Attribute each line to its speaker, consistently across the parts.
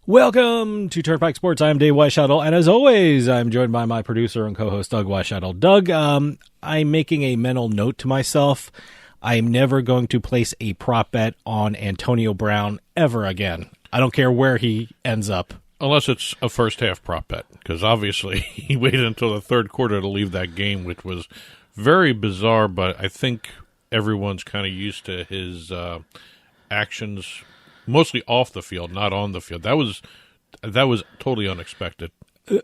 Speaker 1: Welcome to Turnpike Sports. I'm Dave Weishuttle, and as always, I'm joined by my producer and co-host, Doug Weishuttle. Doug, I'm making a mental note to myself. I'm never going to place a prop bet on Antonio Brown ever again. I don't care where he ends up.
Speaker 2: Unless it's a first-half prop bet, because obviously he waited until the third quarter to leave that game, which was very bizarre, but I think everyone's kind of used to his actions, mostly off the field, not on the field. That was totally unexpected.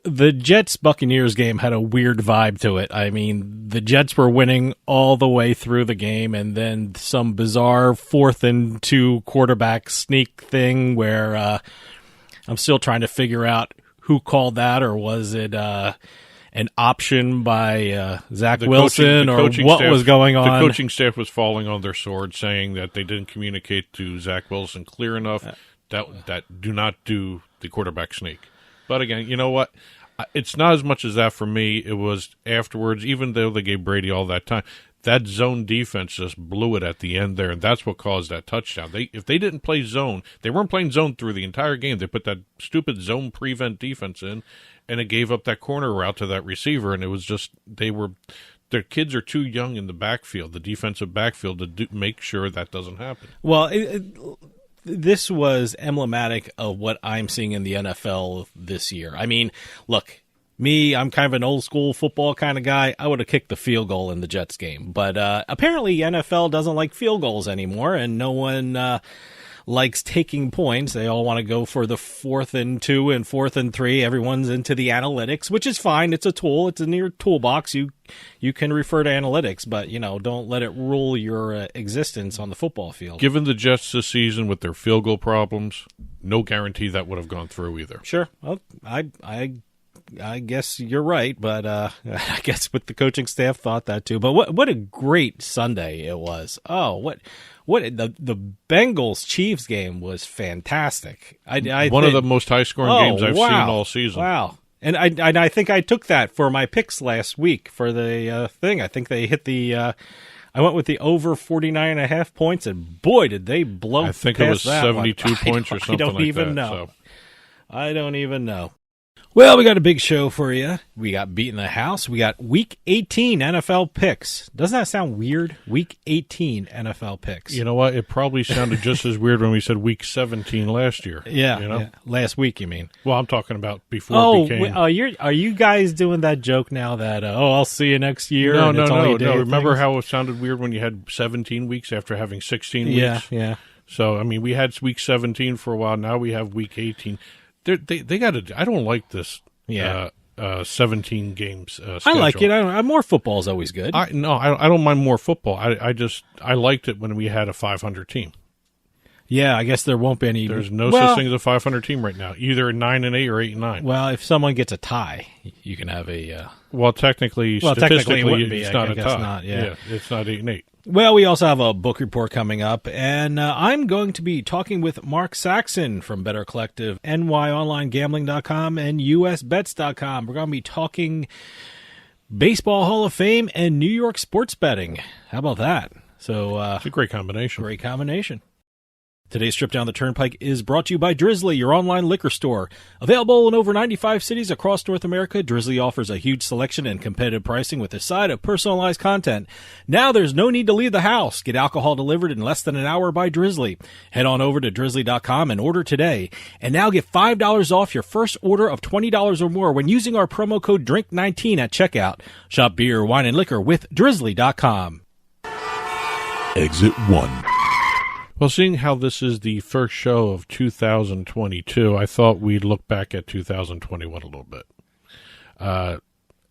Speaker 1: The Jets-Buccaneers game had a weird vibe to it. I mean, the Jets were winning all the way through the game, and then some bizarre 4th and 2 quarterback sneak thing where I'm still trying to figure out who called that, or was it an option by Zach Wilson, or what was going on?
Speaker 2: The coaching staff was falling on their sword, saying that they didn't communicate to Zach Wilson clear enough that do not do the quarterback sneak. But again, you know what? It's not as much as that for me. It was afterwards, even though they gave Brady all that time. That zone defense just blew it at the end there, and that's what caused that touchdown. If they didn't play zone, they weren't playing zone through the entire game. They put that stupid zone prevent defense in, and it gave up that corner route to that receiver, and it was just their kids are too young in the backfield, the defensive backfield, to make sure that doesn't happen.
Speaker 1: Well, this was emblematic of what I'm seeing in the NFL this year. I mean, look, I'm kind of an old-school football kind of guy. I would have kicked the field goal in the Jets game. But apparently NFL doesn't like field goals anymore, and no one likes taking points. They all want to go for the 4th and 2 and 4th and 3. Everyone's into the analytics, which is fine. It's a tool. It's in your toolbox. You can refer to analytics, but, don't let it rule your existence on the football field.
Speaker 2: Given the Jets this season with their field goal problems, no guarantee that would have gone through either.
Speaker 1: Sure. Well, I guess you're right, but I guess with the coaching staff thought that too. But what a great Sunday it was! Oh, what the Bengals Chiefs game was fantastic.
Speaker 2: One of the most high scoring games I've seen all season.
Speaker 1: Wow! And I think I took that for my picks last week for the thing. I think they hit the. I went with the over 49.5 points, and boy, did they blow!
Speaker 2: I think it was 72
Speaker 1: one.
Speaker 2: points or something like that.
Speaker 1: I don't even know. I don't even know. Well, we got a big show for you. We got Beatin The House. We got Week 18 NFL picks. Doesn't that sound weird? Week 18 NFL picks.
Speaker 2: You know what? It probably sounded just as weird when we said Week 17 last year.
Speaker 1: Yeah,
Speaker 2: you know?
Speaker 1: Yeah. Last week, you mean?
Speaker 2: Well, I'm talking about before it became.
Speaker 1: Are you guys doing that joke now that, I'll see you next year?
Speaker 2: No.
Speaker 1: Remember
Speaker 2: Remember how it sounded weird when you had 17 weeks after having 16 weeks?
Speaker 1: Yeah.
Speaker 2: So, I mean, we had Week 17 for a while. Now we have Week 18. They got to. I don't like this. 17 games. Schedule.
Speaker 1: I like it. More football is always good.
Speaker 2: I don't mind more football. I liked it when we had a 500 team.
Speaker 1: Yeah, I guess there won't be any.
Speaker 2: There's no such thing as a 500 team right now. Either 9-8 or 8-9.
Speaker 1: Well, if someone gets a tie, you can have a.
Speaker 2: Statistically,
Speaker 1: it's
Speaker 2: not a tie.
Speaker 1: Not, yeah,
Speaker 2: it's not 8-8.
Speaker 1: Well, we also have a book report coming up, and I'm going to be talking with Mark Saxon from Better Collective, NYOnlineGambling.com, and USBets.com. We're going to be talking Baseball Hall of Fame and New York sports betting. How about that? So
Speaker 2: it's a great combination.
Speaker 1: Great combination. Today's trip down the Turnpike is brought to you by Drizzly, your online liquor store. Available in over 95 cities across North America, Drizzly offers a huge selection and competitive pricing with a side of personalized content. Now there's no need to leave the house. Get alcohol delivered in less than an hour by Drizzly. Head on over to Drizzly.com and order today. And now get $5 off your first order of $20 or more when using our promo code DRINK19 at checkout. Shop beer, wine, and liquor with Drizzly.com.
Speaker 3: Exit 1.
Speaker 2: Well, seeing how this is the first show of 2022, I thought we'd look back at 2021 a little bit.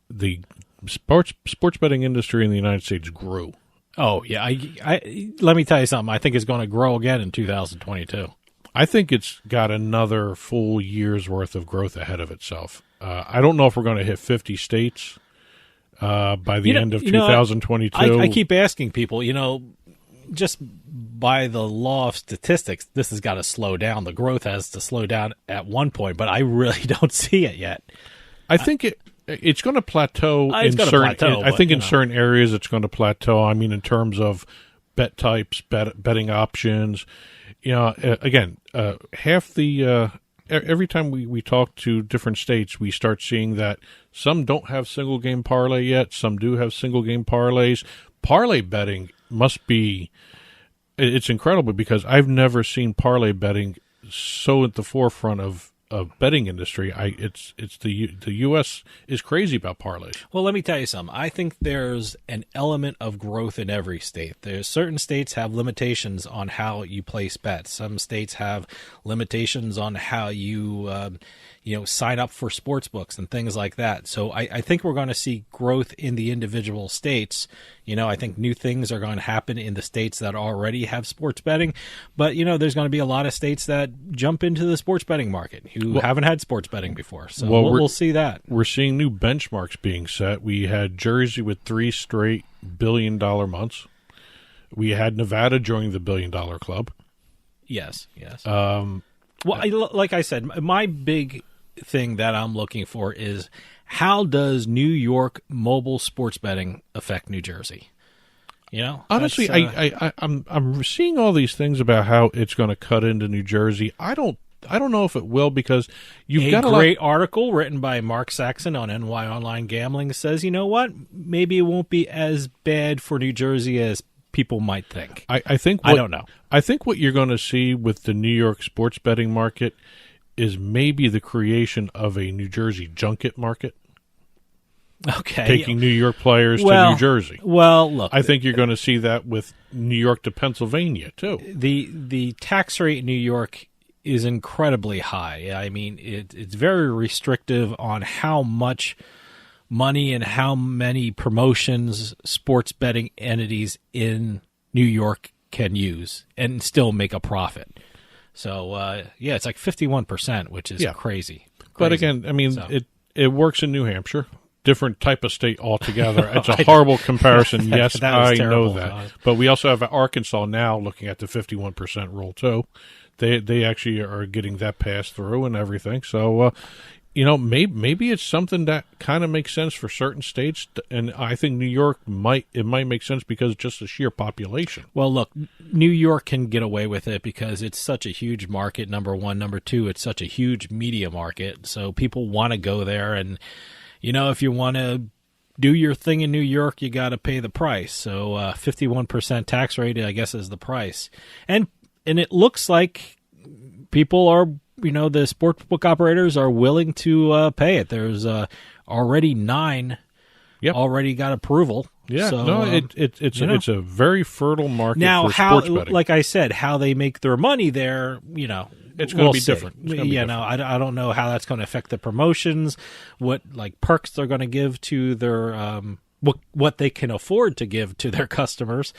Speaker 2: The sports betting industry in the United States grew.
Speaker 1: Oh, yeah. Let me tell you something. I think it's going to grow again in 2022.
Speaker 2: I think it's got another full year's worth of growth ahead of itself. I don't know if we're going to hit 50 states by the end of 2022.
Speaker 1: I keep asking people, just by the law of statistics, this has got to slow down. The growth has to slow down at one point, but I really don't see it yet.
Speaker 2: I think it's going to plateau. I think in certain areas it's going to plateau. I mean, in terms of bet types, betting options. Again, half the every time we talk to different states, we start seeing that some don't have single game parlay yet. Some do have single game parlays. Parlay betting must be, it's incredible because I've never seen parlay betting so at the forefront of betting industry. It's the U.S. is crazy about parlays.
Speaker 1: Well, let me tell you something. I think there's an element of growth in every state. There's certain states have limitations on how you place bets. Some states have limitations on how you sign up for sports books and things like that. So I think we're going to see growth in the individual states. I think new things are going to happen in the states that already have sports betting. But, there's going to be a lot of states that jump into the sports betting market who haven't had sports betting before. So we'll see that.
Speaker 2: We're seeing new benchmarks being set. We had Jersey with 3 straight billion-dollar months. We had Nevada joining the billion-dollar club.
Speaker 1: Yes. Like I said, my big thing that I'm looking for is how does New York mobile sports betting affect New Jersey?
Speaker 2: Honestly, I'm seeing all these things about how it's going to cut into New Jersey. I don't know if it will because you've got a
Speaker 1: great article written by Mark Saxon on NY Online Gambling says, you know what? Maybe it won't be as bad for New Jersey as people might think.
Speaker 2: I don't know. I think what you're going to see with the New York sports betting market is maybe the creation of a New Jersey junket market.
Speaker 1: Okay.
Speaker 2: Taking New York players to New Jersey.
Speaker 1: Well, look.
Speaker 2: I think you're going to see that with New York to Pennsylvania, too.
Speaker 1: The tax rate in New York is incredibly high. I mean, it's very restrictive on how much money and how many promotions sports betting entities in New York can use and still make a profit. So, it's like 51%, which is crazy.
Speaker 2: But again, I mean, it works in New Hampshire. Different type of state altogether. It's a horrible comparison. Yes, I know that. But we also have Arkansas now looking at the 51% rule, too. They actually are getting that passed through and everything. So, maybe it's something that kind of makes sense for certain states. And I think New York might make sense because just the sheer population.
Speaker 1: Well, look, New York can get away with it because it's such a huge market, number one. Number two, it's such a huge media market. So people want to go there and if you want to do your thing in New York, you got to pay the price. So 51% tax rate, I guess, is the price. And it looks like people are, the sportsbook operators are willing to pay it. There's already 9 already got approval.
Speaker 2: Yeah,
Speaker 1: so,
Speaker 2: it's a very fertile market
Speaker 1: now,
Speaker 2: for sports betting.
Speaker 1: Like I said, how they make their money there,
Speaker 2: it's going to be different.
Speaker 1: I don't know how that's going to affect the promotions, what perks they're going to give to their what they can afford to give to their customers.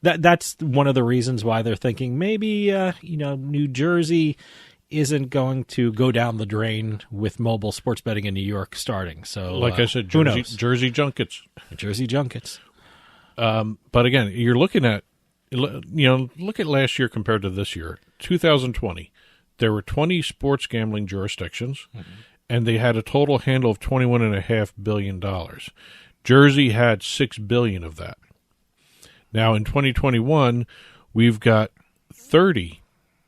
Speaker 1: That's one of the reasons why they're thinking maybe New Jersey isn't going to go down the drain with mobile sports betting in New York starting. So,
Speaker 2: like I said, Jersey junkets.
Speaker 1: Jersey junkets.
Speaker 2: But again, you're looking at look at last year compared to this year. 2020, there were 20 sports gambling jurisdictions, and they had a total handle of $21.5 billion. Jersey had $6 billion of that. Now, in 2021, we've got 30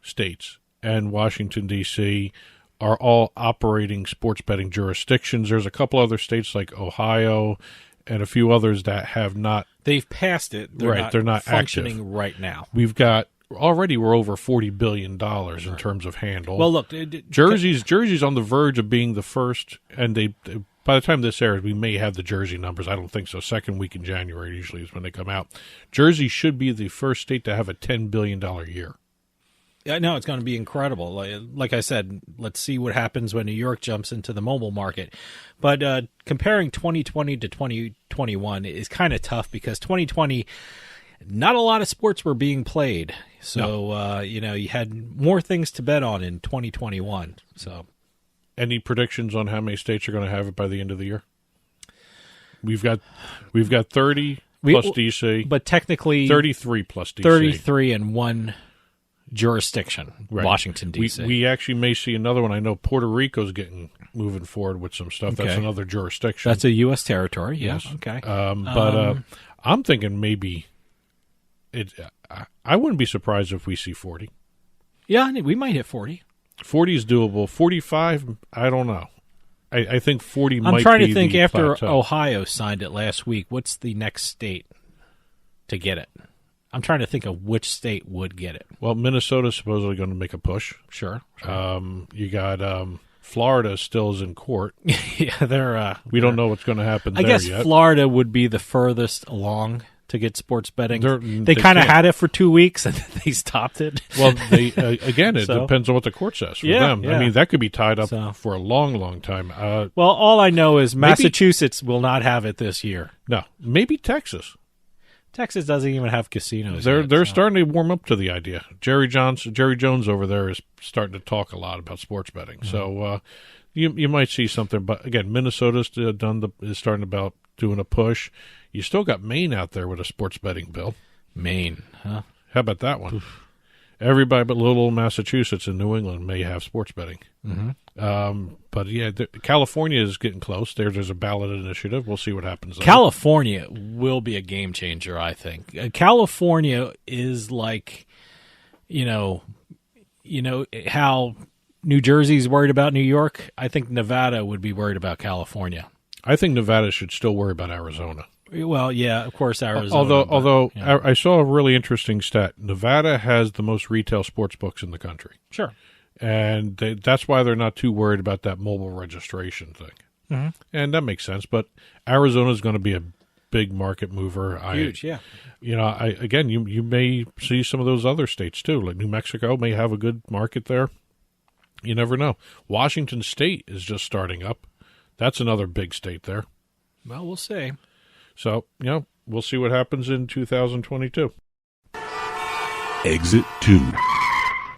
Speaker 2: states, and Washington, D.C. are all operating sports betting jurisdictions. There's a couple other states like Ohio and a few others that have not.
Speaker 1: They've passed it. They're not functioning active right now.
Speaker 2: We're over $40 billion in terms of handle.
Speaker 1: Well, look,
Speaker 2: Jersey's on the verge of being the first, and by the time this airs, we may have the Jersey numbers. I don't think so. Second week in January usually is when they come out. Jersey should be the first state to have a $10 billion year.
Speaker 1: I know it's going to be incredible. Like I said, let's see what happens when New York jumps into the mobile market. But comparing 2020 to 2021 is kind of tough because 2020, not a lot of sports were being played. So, you had more things to bet on in 2021. So,
Speaker 2: any predictions on how many states are going to have it by the end of the year? We've got 30 plus DC.
Speaker 1: But technically
Speaker 2: 33 plus DC.
Speaker 1: 33 and one jurisdiction, right. Washington, D.C.
Speaker 2: We actually may see another one. I know Puerto Rico's moving forward with some stuff.
Speaker 1: Okay.
Speaker 2: That's another jurisdiction.
Speaker 1: That's a U.S. territory,
Speaker 2: yes.
Speaker 1: Okay.
Speaker 2: But I'm thinking maybe I wouldn't be surprised if we see 40.
Speaker 1: Yeah, we might hit 40.
Speaker 2: 40 is doable. 45, I don't know. I think 40 might be
Speaker 1: I'm trying to think
Speaker 2: the
Speaker 1: after
Speaker 2: plateau.
Speaker 1: Ohio signed it last week, what's the next state to get it? I'm trying to think of which state would get it.
Speaker 2: Well, Minnesota's supposedly going to make a push.
Speaker 1: Sure.
Speaker 2: You got Florida still is in court.
Speaker 1: Yeah, they're.
Speaker 2: We don't know what's going to happen
Speaker 1: I
Speaker 2: there
Speaker 1: guess
Speaker 2: yet.
Speaker 1: Florida would be the furthest along to get sports betting. They kind of
Speaker 2: can't.
Speaker 1: had it for 2 weeks and then they stopped it.
Speaker 2: Well, they again, it
Speaker 1: So?
Speaker 2: depends on what the court says for
Speaker 1: Yeah,
Speaker 2: them.
Speaker 1: yeah.
Speaker 2: I mean, that could be tied up
Speaker 1: So.
Speaker 2: for a long, long time.
Speaker 1: Well, all I know is Massachusetts will not have it this year.
Speaker 2: No, maybe Texas.
Speaker 1: Texas doesn't even have casinos.
Speaker 2: They're
Speaker 1: yet, so.
Speaker 2: starting to warm up to the idea. Jerry Jones over there is starting to talk a lot about sports betting.
Speaker 1: Mm-hmm.
Speaker 2: So you might see something. But again, Minnesota's is starting about doing a push. You still got Maine out there with a sports betting bill.
Speaker 1: Maine, huh?
Speaker 2: How about that one? Everybody but little old Massachusetts and New England may have sports betting.
Speaker 1: Mm-hmm.
Speaker 2: But yeah, California is getting close. There's a ballot initiative. We'll see what happens there.
Speaker 1: California will be a game changer, I think. California is like, you know how New Jersey's worried about New York. I think Nevada would be worried about California.
Speaker 2: I think Nevada should still worry about Arizona.
Speaker 1: Well, yeah, of course, Arizona.
Speaker 2: Although
Speaker 1: yeah.
Speaker 2: I saw a really interesting stat. Nevada has the most retail sports books in the country.
Speaker 1: Sure.
Speaker 2: And that's why they're not too worried about that mobile registration thing.
Speaker 1: Mm-hmm.
Speaker 2: And that makes sense. But Arizona is going to be a big market mover.
Speaker 1: Huge, yeah.
Speaker 2: You may see some of those other states too. Like New Mexico may have a good market there. You never know. Washington State is just starting up. That's another big state there.
Speaker 1: Well, we'll see.
Speaker 2: So, we'll see what happens in 2022.
Speaker 3: Exit 2.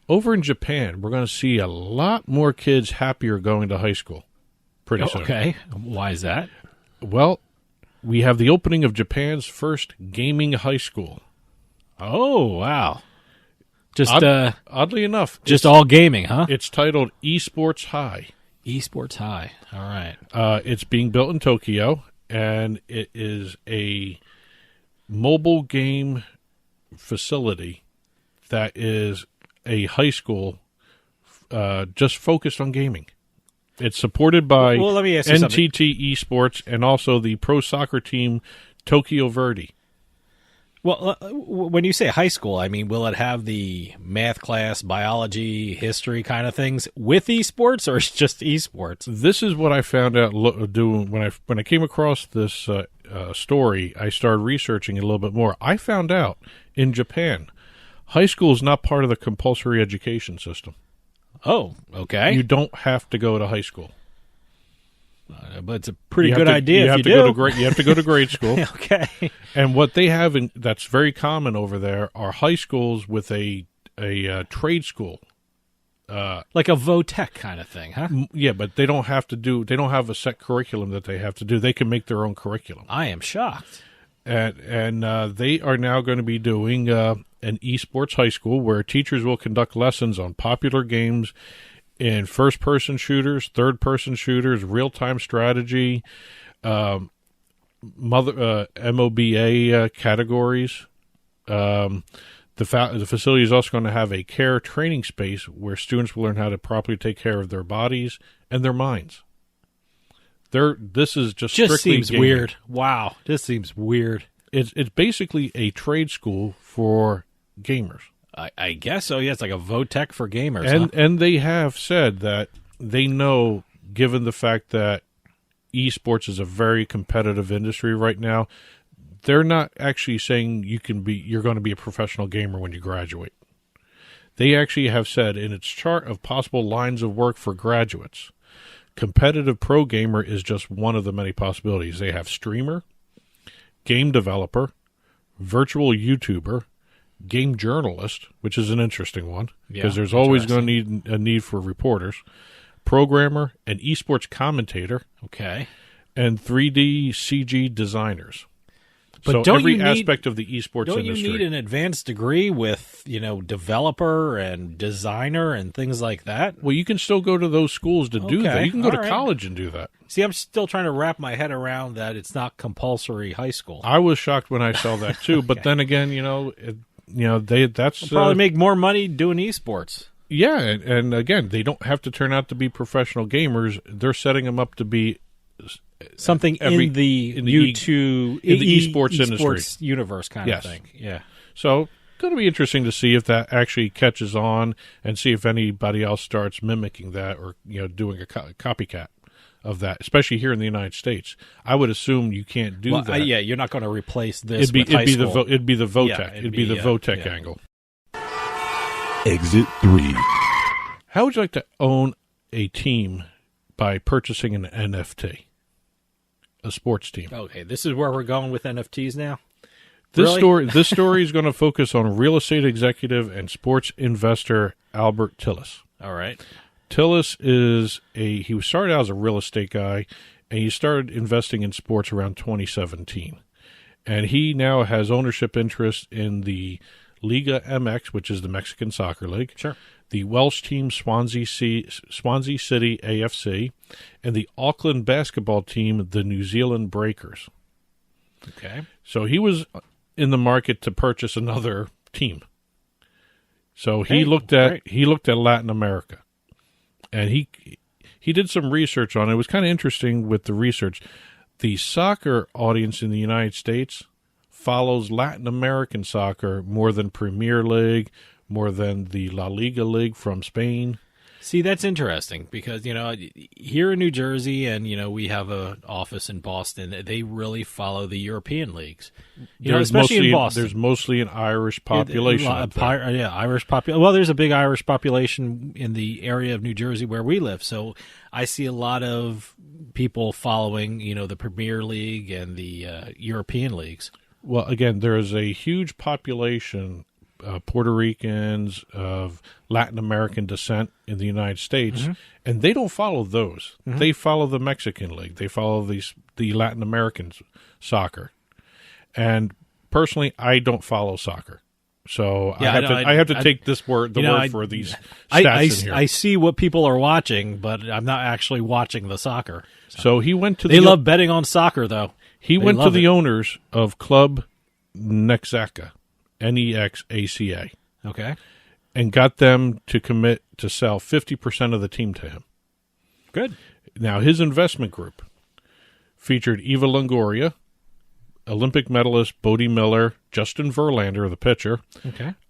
Speaker 2: Over in Japan, we're going to see a lot more kids happier going to high school pretty soon.
Speaker 1: Okay. Why is that?
Speaker 2: Well, we have the opening of Japan's first gaming high school.
Speaker 1: Oh, wow. Just
Speaker 2: Oddly enough,
Speaker 1: just all gaming, huh?
Speaker 2: it's titled eSports High.
Speaker 1: eSports High. All right.
Speaker 2: It's being built in Tokyo, and it is a mobile game facility that is a high school just focused on gaming. It's supported by
Speaker 1: Well, let me ask you something.
Speaker 2: NTT Esports and also the pro soccer team Tokyo Verde.
Speaker 1: Well, when you say high school, I mean, will it have the math class, biology, history kind of things with esports, or it's just esports?
Speaker 2: This is what I found out doing when I came across this story. I started researching it a little bit more. I found out in Japan, high school is not part of the compulsory education system.
Speaker 1: Oh, okay.
Speaker 2: You don't have to go to high school.
Speaker 1: But it's a pretty
Speaker 2: You
Speaker 1: good
Speaker 2: have to-
Speaker 1: idea
Speaker 2: You
Speaker 1: if
Speaker 2: have
Speaker 1: you
Speaker 2: to
Speaker 1: do.
Speaker 2: go to grade. You have to go to grade school.
Speaker 1: Okay.
Speaker 2: And what they have that's very common over there are high schools with a trade school.
Speaker 1: Like a VOTEC kind of thing, huh?
Speaker 2: Yeah, but they don't have a set curriculum that they have to do. They can make their own curriculum.
Speaker 1: I am shocked.
Speaker 2: And they are now going to be doing an esports high school where teachers will conduct lessons on popular games in first-person shooters, third-person shooters, real-time strategy, MOBA categories. The facility is also going to have a care training space where students will learn how to properly take care of their bodies and their minds. This is just strictly
Speaker 1: seems
Speaker 2: gaming.
Speaker 1: weird. Wow, this seems weird.
Speaker 2: It's basically a trade school for gamers.
Speaker 1: I guess so. Yeah, it's like a VOTEC for gamers. huh?
Speaker 2: And they have said that they know, given the fact that esports is a very competitive industry right now, they're not actually saying you're going to be a professional gamer when you graduate. They actually have said in its chart of possible lines of work for graduates, competitive pro gamer is just one of the many possibilities. They have streamer, game developer, virtual YouTuber, game journalist, which is an interesting one because there's always going to need a need for reporters, programmer, an esports commentator,
Speaker 1: Okay.
Speaker 2: and 3D CG designers.
Speaker 1: But
Speaker 2: So
Speaker 1: don't
Speaker 2: every
Speaker 1: you need-
Speaker 2: aspect of the esports
Speaker 1: Don't
Speaker 2: industry.
Speaker 1: you need an advanced degree with, developer and designer and things like that?
Speaker 2: Well, you can still go to those schools to do that.
Speaker 1: Okay,
Speaker 2: You can go to
Speaker 1: all right.
Speaker 2: college and do that.
Speaker 1: See, I'm still trying to wrap my head around that it's not compulsory high school.
Speaker 2: I was shocked when I saw that too, but then again, that's
Speaker 1: Probably make more money doing esports.
Speaker 2: Yeah, and again, they don't have to turn out to be professional gamers. They're setting them up to be
Speaker 1: something in the
Speaker 2: eSports industry
Speaker 1: universe kind of thing. Yeah.
Speaker 2: So going to be interesting to see if that actually catches on, and see if anybody else starts mimicking that, or doing a copycat of that, especially here in the United States. I would assume you can't do that.
Speaker 1: You're not going to replace this.
Speaker 2: It'd be
Speaker 1: high school.
Speaker 2: it'd be the Votech. It'd be the Votech angle.
Speaker 3: Exit 3.
Speaker 2: How would you like to own a team by purchasing an NFT? A sports team.
Speaker 1: Okay, this is where we're going with NFTs now.
Speaker 2: This story is going to focus on real estate executive and sports investor Albert Tillis.
Speaker 1: All right.
Speaker 2: Tillis he started out as a real estate guy, and he started investing in sports around 2017. And he now has ownership interest in the Liga MX, which is the Mexican Soccer League.
Speaker 1: Sure.
Speaker 2: The Welsh team Swansea City AFC, and the Auckland basketball team, the New Zealand Breakers.
Speaker 1: Okay.
Speaker 2: So he was in the market to purchase another team. So he looked at Latin America, and he did some research on it. It was kind of interesting with the research. The soccer audience in the United States follows Latin American soccer more than Premier League, more than the La Liga League from Spain.
Speaker 1: See, that's interesting because, here in New Jersey, and, we have an office in Boston, they really follow the European leagues. Especially in Boston.
Speaker 2: There's mostly an Irish population.
Speaker 1: Irish population. Well, there's a big Irish population in the area of New Jersey where we live. So I see a lot of people following, the Premier League and the European leagues.
Speaker 2: Well, again, there is a huge population Puerto Ricans of Latin American descent in the United States, and they don't follow those. They follow the Mexican League. They follow the Latin American soccer. And personally, I don't follow soccer, so I have to take this word for these stats in here.
Speaker 1: I see what people are watching, but I'm not actually watching the soccer.
Speaker 2: So he went to.
Speaker 1: They love betting on soccer, though.
Speaker 2: He went to the owners of Club Nexaca. Nexaca.
Speaker 1: Okay.
Speaker 2: And got them to commit to sell 50% of the team to him.
Speaker 1: Good.
Speaker 2: Now, his investment group featured Eva Longoria, Olympic medalist Bodie Miller, Justin Verlander, the pitcher,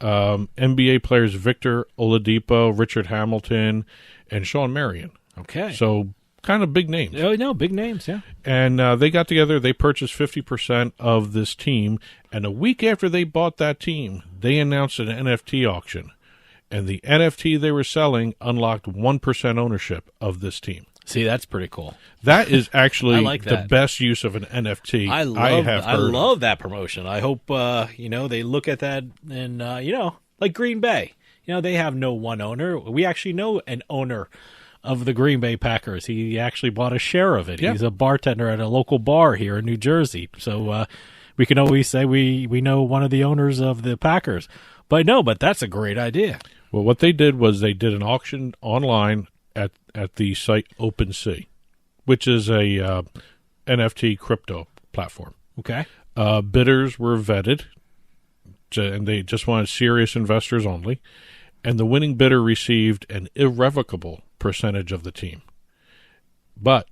Speaker 2: NBA players Victor Oladipo, Richard Hamilton, and Sean Marion.
Speaker 1: Okay.
Speaker 2: So kind of big names.
Speaker 1: Oh, no, big names, yeah.
Speaker 2: And they got together. They purchased 50% of this team. And a week after they bought that team, they announced an NFT auction. And the NFT they were selling unlocked 1% ownership of this team.
Speaker 1: See, that's pretty cool.
Speaker 2: That is actually
Speaker 1: the
Speaker 2: best use of an NFT I
Speaker 1: love that promotion. I hope, they look at that and, like Green Bay. They have no one owner. We actually know an owner of the Green Bay Packers. He actually bought a share of it. Yep. He's a bartender at a local bar here in New Jersey. So we can always say we know one of the owners of the Packers. But that's a great idea.
Speaker 2: Well, what they did was they did an auction online at the site OpenSea, which is a NFT crypto platform.
Speaker 1: Okay.
Speaker 2: Bidders were vetted, and they just wanted serious investors only. And the winning bidder received an irrevocable percentage of the team. But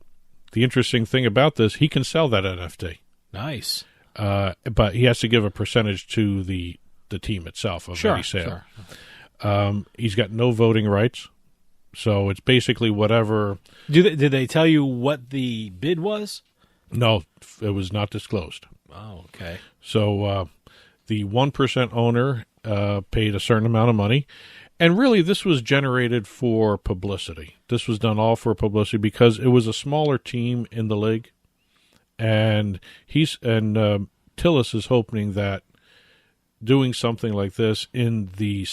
Speaker 2: the interesting thing about this, he can sell that NFT.
Speaker 1: Nice.
Speaker 2: But he has to give a percentage to the team itself of any sale. Sure. He's got no voting rights. So it's basically whatever.
Speaker 1: Did they tell you what the bid was?
Speaker 2: No, it was not disclosed.
Speaker 1: Oh, okay.
Speaker 2: So the 1% owner paid a certain amount of money. And really, this was generated for publicity. This was done all for publicity because it was a smaller team in the league. And Tillis is hoping that doing something like this in the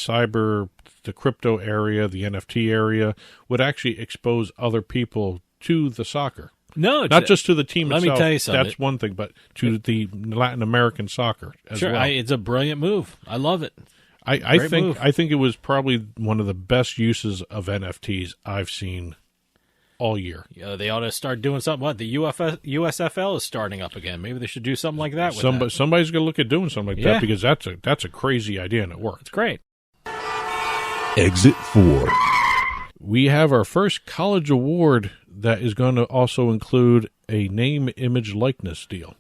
Speaker 2: crypto area, the NFT area, would actually expose other people to the soccer.
Speaker 1: No,
Speaker 2: not just to the team
Speaker 1: itself.
Speaker 2: Let
Speaker 1: me tell you something.
Speaker 2: That's one thing, but to the Latin American soccer as well.
Speaker 1: It's a brilliant move. I love it.
Speaker 2: I think it was probably one of the best uses of NFTs I've seen all year.
Speaker 1: Yeah, they ought to start doing something. What, the USFL is starting up again. Maybe they should do something like that.
Speaker 2: Somebody's going to look at doing something like that because that's a crazy idea and it works.
Speaker 1: It's great.
Speaker 3: Exit 4.
Speaker 2: We have our first college award that is going to also include a name, image, likeness deal.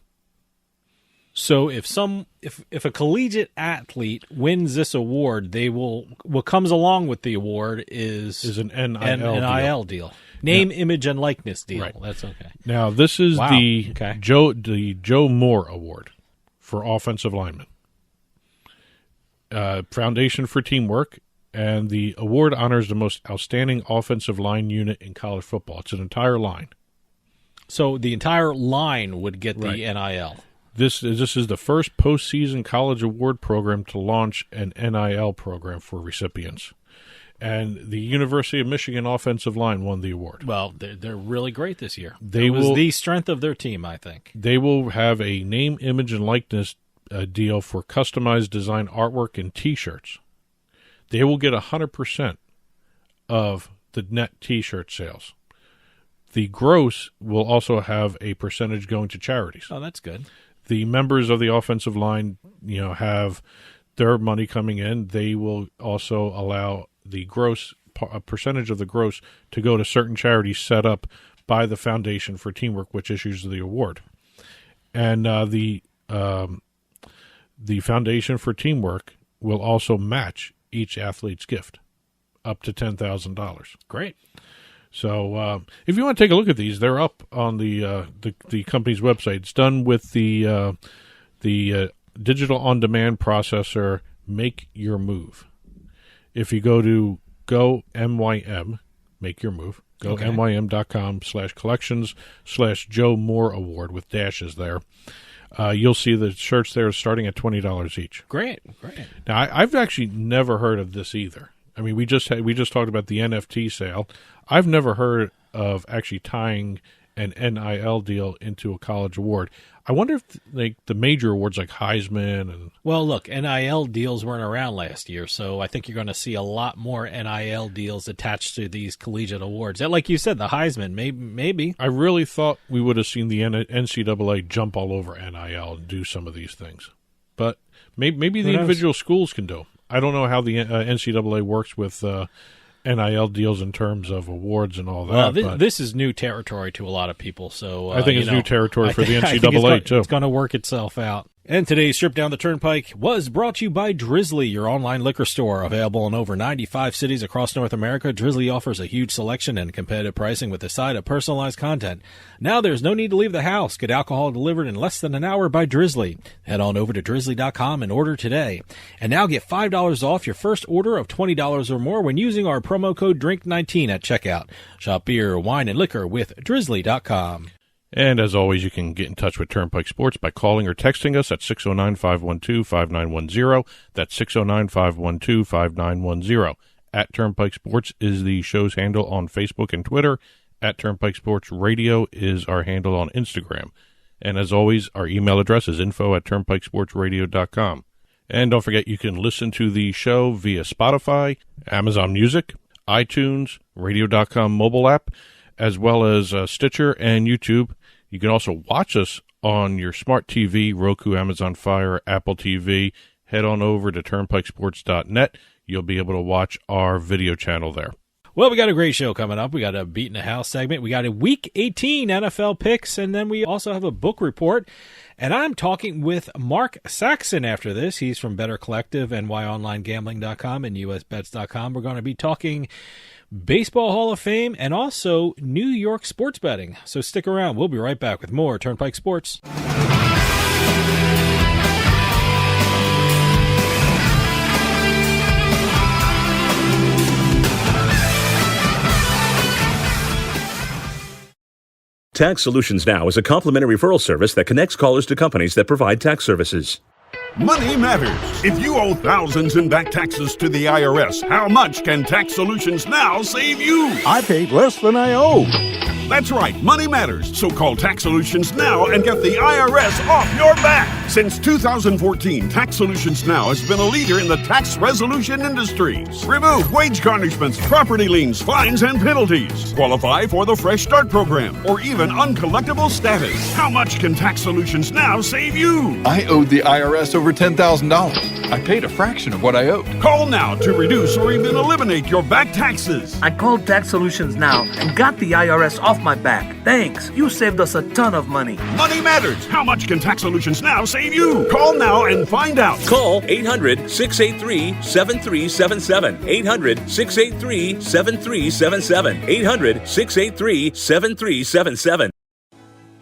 Speaker 1: So if a collegiate athlete wins this award, they will what comes along with the award is
Speaker 2: an NIL,
Speaker 1: NIL deal. Name, image, and likeness deal.
Speaker 2: Right.
Speaker 1: That's okay.
Speaker 2: Now this is the Joe Moore Award for offensive linemen. Foundation for Teamwork, and the award honors the most outstanding offensive line unit in college football. It's an entire line.
Speaker 1: So the entire line would get the NIL.
Speaker 2: This is the first postseason college award program to launch an NIL program for recipients. And the University of Michigan offensive line won the award.
Speaker 1: Well, they're really great this year.
Speaker 2: It
Speaker 1: was the strength of their team, I think.
Speaker 2: They will have a name, image, and likeness deal for customized design artwork and T-shirts. They will get 100% of the net T-shirt sales. The gross will also have a percentage going to charities.
Speaker 1: Oh, that's good.
Speaker 2: The members of the offensive line, have their money coming in. They will also allow the gross a percentage of the gross to go to certain charities set up by the Foundation for Teamwork, which issues the award. And the Foundation for Teamwork will also match each athlete's gift up to $10,000.
Speaker 1: Great.
Speaker 2: So if you want to take a look at these, they're up on the company's website. It's done with the digital on-demand processor Make Your Move. If you go to GoMYM, Make Your Move, GoMYM.com/collections/Joe Moore Award with dashes there. You'll see the shirts there starting at $20 each.
Speaker 1: Great.
Speaker 2: Now, I've actually never heard of this either. I mean, we just talked about the NFT sale. I've never heard of actually tying an NIL deal into a college award. I wonder if the major awards like Heisman and
Speaker 1: look, NIL deals weren't around last year, so I think you're going to see a lot more NIL deals attached to these collegiate awards. Like you said, the Heisman, maybe.
Speaker 2: I really thought we would have seen the NCAA jump all over NIL and do some of these things, but maybe the individual schools can do. I don't know how the NCAA works with NIL deals in terms of awards and all that.
Speaker 1: Well, this is new territory to a lot of people, so
Speaker 2: I think it's new territory for the NCAA too.
Speaker 1: It's going to work itself out. And today's trip down the Turnpike was brought to you by Drizzly, your online liquor store. Available in over 95 cities across North America, Drizzly offers a huge selection and competitive pricing with a side of personalized content. Now there's no need to leave the house. Get alcohol delivered in less than an hour by Drizzly. Head on over to drizzly.com and order today. And now get $5 off your first order of $20 or more when using our promo code DRINK19 at checkout. Shop beer, wine, and liquor with drizzly.com.
Speaker 2: And as always, you can get in touch with Turnpike Sports by calling or texting us at 609-512-5910. That's 609-512-5910. At Turnpike Sports is the show's handle on Facebook and Twitter. At Turnpike Sports Radio is our handle on Instagram. And as always, our email address is info@turnpikesportsradio.com. And don't forget, you can listen to the show via Spotify, Amazon Music, iTunes, radio.com mobile app, as well as Stitcher and YouTube. You can also watch us on your smart TV, Roku, Amazon Fire, Apple TV. Head on over to turnpikesports.net. You'll be able to watch our video channel there.
Speaker 1: Well, we got a great show coming up. We got a Beatin The House segment. We got a Week 18 NFL picks, and then we also have a book report. And I'm talking with Mark Saxon after this. He's from Better Collective, NYOnlineGambling.com, and USBets.com. We're going to be talking Baseball Hall of Fame and also New York sports betting. So stick around. We'll be right back with more Turnpike Sports.
Speaker 4: Tax Solutions Now is a complimentary referral service that connects callers to companies that provide tax services.
Speaker 5: Money matters. If you owe thousands in back taxes to the IRS, how much can Tax Solutions Now save you?
Speaker 6: I paid less than I owe.
Speaker 5: That's right, money matters. So call Tax Solutions Now and get the IRS off your back. Since 2014, Tax Solutions Now has been a leader in the tax resolution industries. Remove wage garnishments, property liens, fines, and penalties. Qualify for the Fresh Start program or even uncollectible status. How much can Tax Solutions Now save you?
Speaker 6: I owed the IRS over
Speaker 7: over $10,000. I paid a fraction of what I owed.
Speaker 5: Call now to reduce or even eliminate your back taxes.
Speaker 8: I called Tax Solutions Now and got the IRS off my back. Thanks. You saved us a ton of money.
Speaker 5: Money matters. How much can Tax Solutions Now save you? Call now and find out.
Speaker 4: Call 800-683-7377. 800-683-7377. 800-683-7377.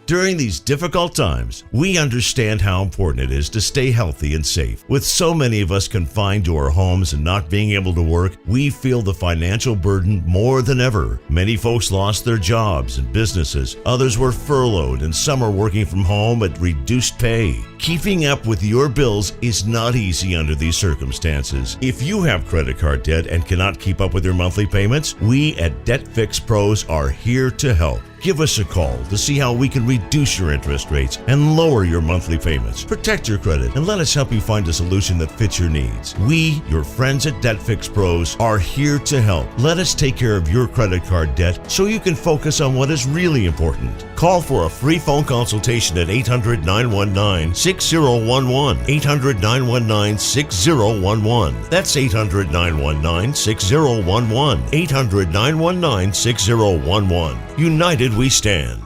Speaker 9: During these difficult times, we understand how important it is to stay healthy and safe. With so many of us confined to our homes and not being able to work, we feel the financial burden more than ever. Many folks lost their jobs and businesses. Others were furloughed, and some are working from home at reduced pay. Keeping up with your bills is not easy under these circumstances. If you have credit card debt and cannot keep up with your monthly payments, we at Debt Fix Pros are here to help. Give us a call to see how we can reduce your interest rates and lower your monthly payments. Protect your credit and let us help you find a solution that fits your needs. We, your friends at Debt Fix Pros, are here to help. Let us take care of your credit card debt so you can focus on what is really important. Call for a free phone consultation at 800-919-6011. 800-919-6011. That's 800-919-6011. 800-919-6011. United we stand.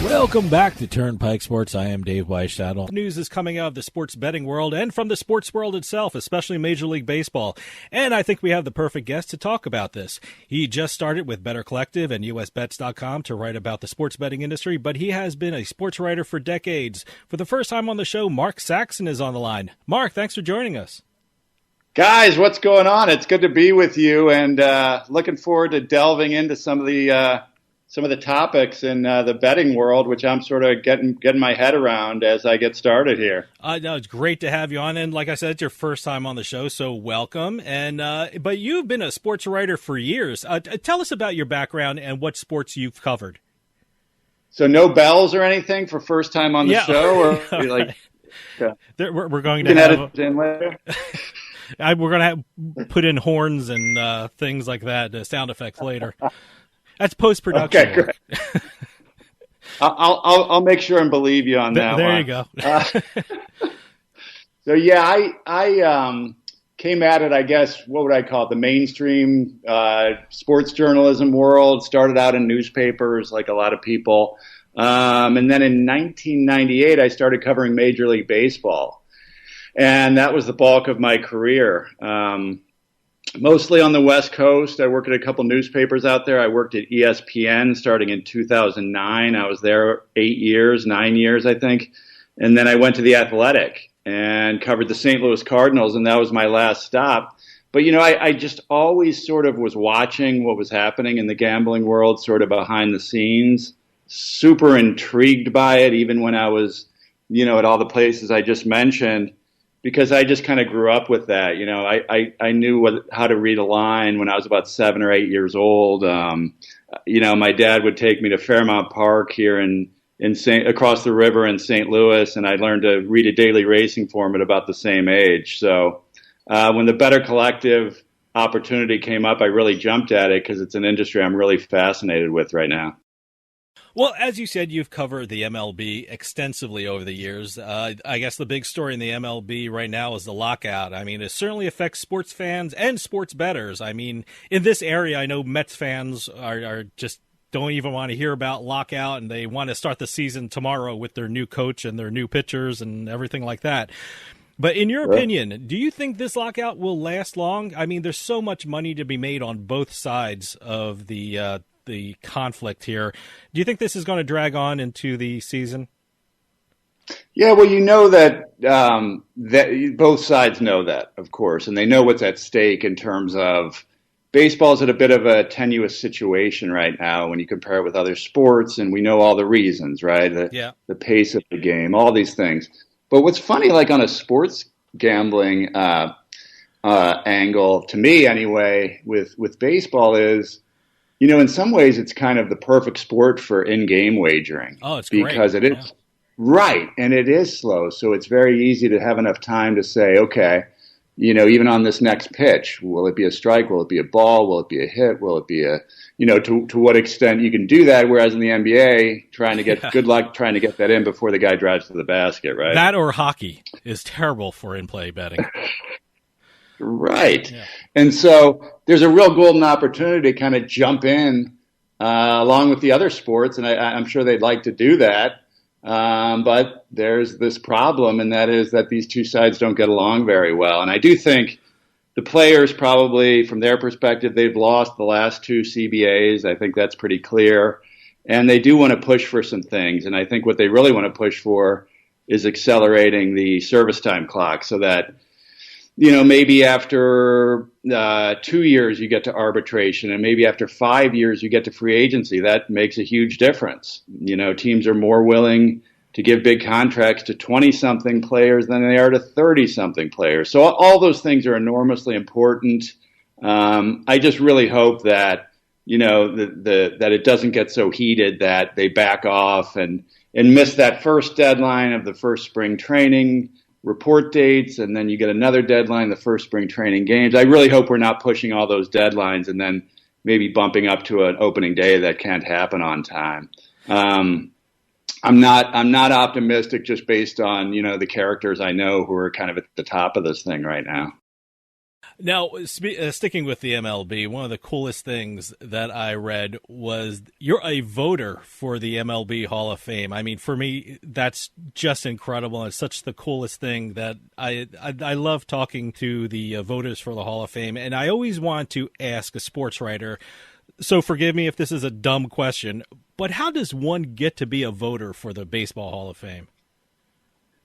Speaker 1: Welcome back to Turnpike Sports. I am Dave Weissaddle. News is coming out of the sports betting world and from the sports world itself, especially Major League Baseball. And I think we have the perfect guest to talk about this. He just started with Better Collective and USBets.com to write about the sports betting industry, but he has been a sports writer for decades. For the first time on the show, Mark Saxon is on the line. Mark, thanks for joining us.
Speaker 10: Guys, what's going on? It's good to be with you, and looking forward to delving into some of the topics in the betting world, which I'm sort of getting my head around as I get started here.
Speaker 1: No, it's great to have you on, and like I said, it's your first time on the show, so welcome. And but you've been a sports writer for years. Tell us about your background and what sports you've covered.
Speaker 10: So no bells or anything for first time on the show, or like
Speaker 1: we're going to have
Speaker 10: edit in later.
Speaker 1: We're going to put in horns and things like that, sound effects later. That's post-production.
Speaker 10: Okay, great. I'll make sure and believe you on that.
Speaker 1: There you go.
Speaker 10: So yeah, I came at it, I guess, what would I call it? The mainstream sports journalism world. Started out in newspapers, like a lot of people, and then in 1998, I started covering Major League Baseball, and that was the bulk of my career. Mostly on the West Coast. I worked at a couple newspapers out there. I worked at ESPN starting in 2009. I was there 9 years, I think. And then I went to The Athletic and covered the St. Louis Cardinals, and that was my last stop. But, you know, I just always sort of was watching what was happening in the gambling world, sort of behind the scenes, super intrigued by it, even when I was, you know, at all the places I just mentioned. Because I just kind of grew up with that. You know, I knew how to read a line when I was about 7 or 8 years old. You know, my dad would take me to Fairmount Park here across the river in St. Louis, and I learned to read a daily racing form at about the same age. So when the Better Collective opportunity came up, I really jumped at it because it's an industry I'm really fascinated with right now.
Speaker 1: Well, as you said, you've covered the MLB extensively over the years. I guess the big story in the MLB right now is the lockout. I mean, it certainly affects sports fans and sports bettors. I mean, in this area, I know Mets fans are just don't even want to hear about lockout, and they want to start the season tomorrow with their new coach and their new pitchers and everything like that. But in your opinion, do you think this lockout will last long? I mean, there's so much money to be made on both sides of the conflict here. Do you think this is going to drag on into the season?
Speaker 10: Yeah, well, you know that both sides know that, of course, and they know what's at stake in terms of baseball's at a bit of a tenuous situation right now when you compare it with other sports, and we know all the reasons, right? The pace of the game, all these things. But what's funny, like on a sports gambling angle, to me anyway, with baseball is, in some ways it's kind of the perfect sport for in-game wagering.
Speaker 1: Oh, it's great.
Speaker 10: Because it is right, and it is slow, so it's very easy to have enough time to say, okay, even on this next pitch, will it be a strike? Will it be a ball? Will it be a hit? Will it be a, to what extent you can do that? Whereas in the NBA, good luck trying to get that in before the guy drives to the basket, right?
Speaker 1: That or hockey is terrible for in-play betting.
Speaker 10: Right. Yeah. And so there's a real golden opportunity to kind of jump in along with the other sports, and I'm sure they'd like to do that. But there's this problem, and that is that these two sides don't get along very well. And I do think the players probably, from their perspective, they've lost the last two CBAs. I think that's pretty clear. And they do want to push for some things. And I think what they really want to push for is accelerating the service time clock so that, maybe after 2 years you get to arbitration, and maybe after 5 years you get to free agency. That makes a huge difference. Teams are more willing to give big contracts to 20-something players than they are to 30-something players. So all those things are enormously important. I just really hope that, that it doesn't get so heated that they back off and miss that first deadline of the first spring training report dates, and then you get another deadline, the first spring training games. I really hope we're not pushing all those deadlines and then maybe bumping up to an opening day that can't happen on time. I'm not optimistic just based on, the characters I know who are kind of at the top of this thing right now.
Speaker 1: Now, sticking with the MLB, one of the coolest things that I read was you're a voter for the MLB Hall of Fame. I mean, for me, that's just incredible. It's such the coolest thing that I love talking to the voters for the Hall of Fame. And I always want to ask a sports writer, so forgive me if this is a dumb question, but how does one get to be a voter for the Baseball Hall of Fame?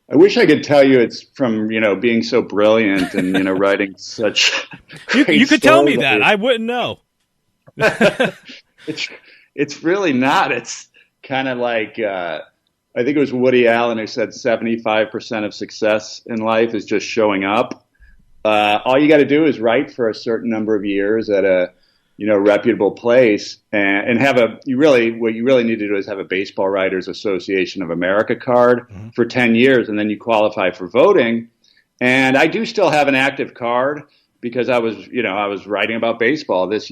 Speaker 10: I wish I could tell you it's from, being so brilliant and, writing such
Speaker 1: you could tell me that. I wouldn't know.
Speaker 10: It's really not. It's kind of like, I think it was Woody Allen who said 75% of success in life is just showing up. All you got to do is write for a certain number of years at a, reputable place and have what you really need to do is have a Baseball Writers Association of America card for 10 years, and then you qualify for voting. And I do still have an active card because I was writing about baseball this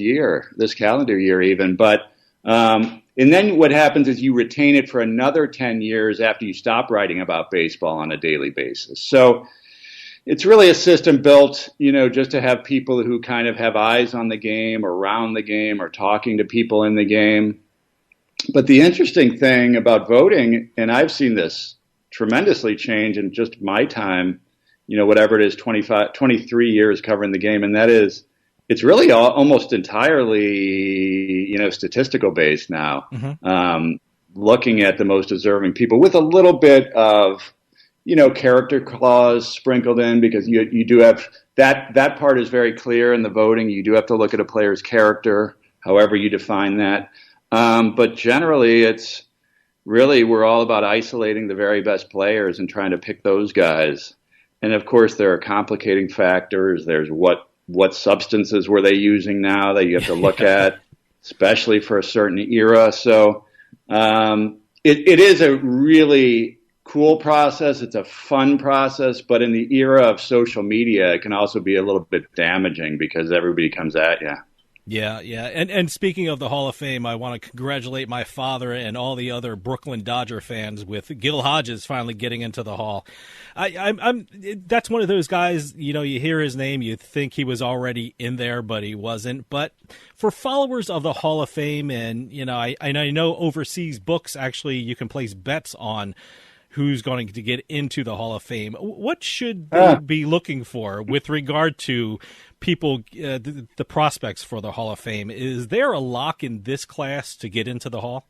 Speaker 10: calendar year even. But, and then what happens is you retain it for another 10 years after you stop writing about baseball on a daily basis. So it's really a system built, just to have people who kind of have eyes on the game or around the game or talking to people in the game. But the interesting thing about voting, and I've seen this tremendously change in just my time, whatever it is, 23 years covering the game, and that is, it's really almost entirely, statistical based now, looking at the most deserving people with a little bit of, character clause sprinkled in, because you do have that part is very clear in the voting. You do have to look at a player's character, however you define that. But generally, it's really, we're all about isolating the very best players and trying to pick those guys. And of course, there are complicating factors. There's what substances were they using now that you have to look at, especially for a certain era. So it is a really cool process. It's a fun process, but in the era of social media, it can also be a little bit damaging because everybody comes at you.
Speaker 1: Yeah. And speaking of the Hall of Fame, I want to congratulate my father and all the other Brooklyn Dodger fans with Gil Hodges finally getting into the Hall. That's one of those guys, you hear his name, you think he was already in there, but he wasn't. But for followers of the Hall of Fame, and, I know overseas books, actually, you can place bets on who's going to get into the Hall of Fame. What should they be looking for with regard to people, the prospects for the Hall of Fame? Is there a lock in this class to get into the Hall?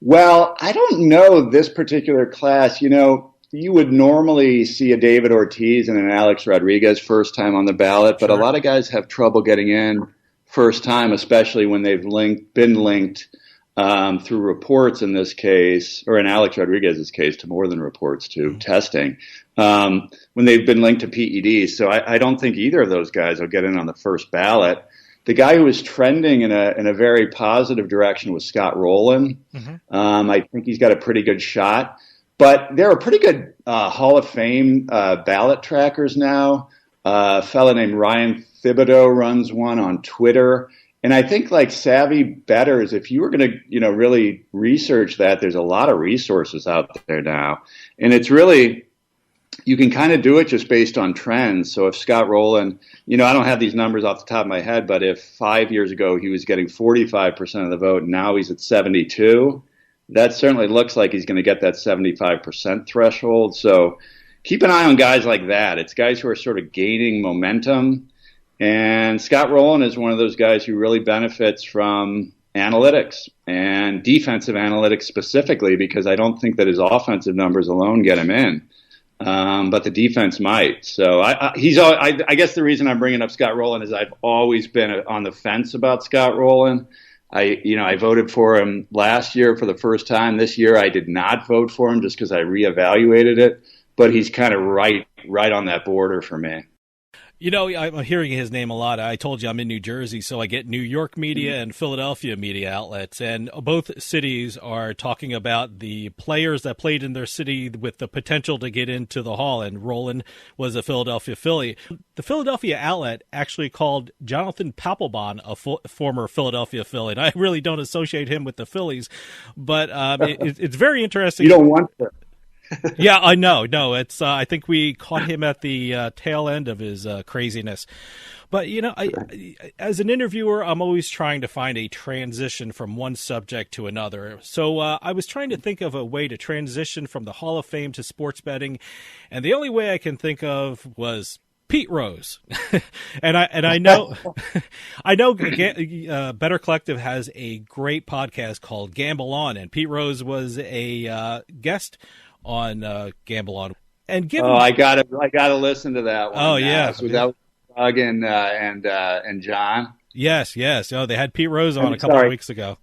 Speaker 10: Well, I don't know this particular class. You would normally see a David Ortiz and an Alex Rodriguez first time on the ballot, but a lot of guys have trouble getting in first time, especially when they've been linked through reports in this case, or in Alex Rodriguez's case, to more than reports, to testing, when they've been linked to PEDs. So I don't think either of those guys will get in on the first ballot. The guy who was trending in a very positive direction was Scott Rowland. I think he's got a pretty good shot. But there are pretty good Hall of Fame ballot trackers now. A fella named Ryan Thibodeau runs one on Twitter. And I think like savvy bettors, if you were going to, really research that, there's a lot of resources out there now. And it's really, you can kind of do it just based on trends. So if Scott Rowland, I don't have these numbers off the top of my head, but if 5 years ago he was getting 45% of the vote, and now he's at 72, that certainly looks like he's going to get that 75% threshold. So keep an eye on guys like that. It's guys who are sort of gaining momentum. And Scott Rowland is one of those guys who really benefits from analytics and defensive analytics specifically, because I don't think that his offensive numbers alone get him in. But the defense might. So I guess the reason I'm bringing up Scott Rowland is I've always been on the fence about Scott Rowland. I voted for him last year for the first time. This year I did not vote for him just because I reevaluated it. But he's kind of right on that border for me.
Speaker 1: I'm hearing his name a lot. I told you I'm in New Jersey, so I get New York media and Philadelphia media outlets, and both cities are talking about the players that played in their city with the potential to get into the Hall, and Rowland was a Philadelphia Philly. The Philadelphia outlet actually called Jonathan Papelbon a former Philadelphia Philly, and I really don't associate him with the Phillies, but it's very interesting.
Speaker 10: You don't want to.
Speaker 1: Yeah, I know. No, it's. I think we caught him at the tail end of his craziness. But as an interviewer, I'm always trying to find a transition from one subject to another. So I was trying to think of a way to transition from the Hall of Fame to sports betting, and the only way I can think of was Pete Rose. and I know Better Collective has a great podcast called Gamble On, and Pete Rose was a guest on Gamble On. And given
Speaker 10: I gotta listen to that one.
Speaker 1: Oh yeah,
Speaker 10: so that was Doug and John.
Speaker 1: Yes. Oh, they had Pete Rose on a couple of weeks ago.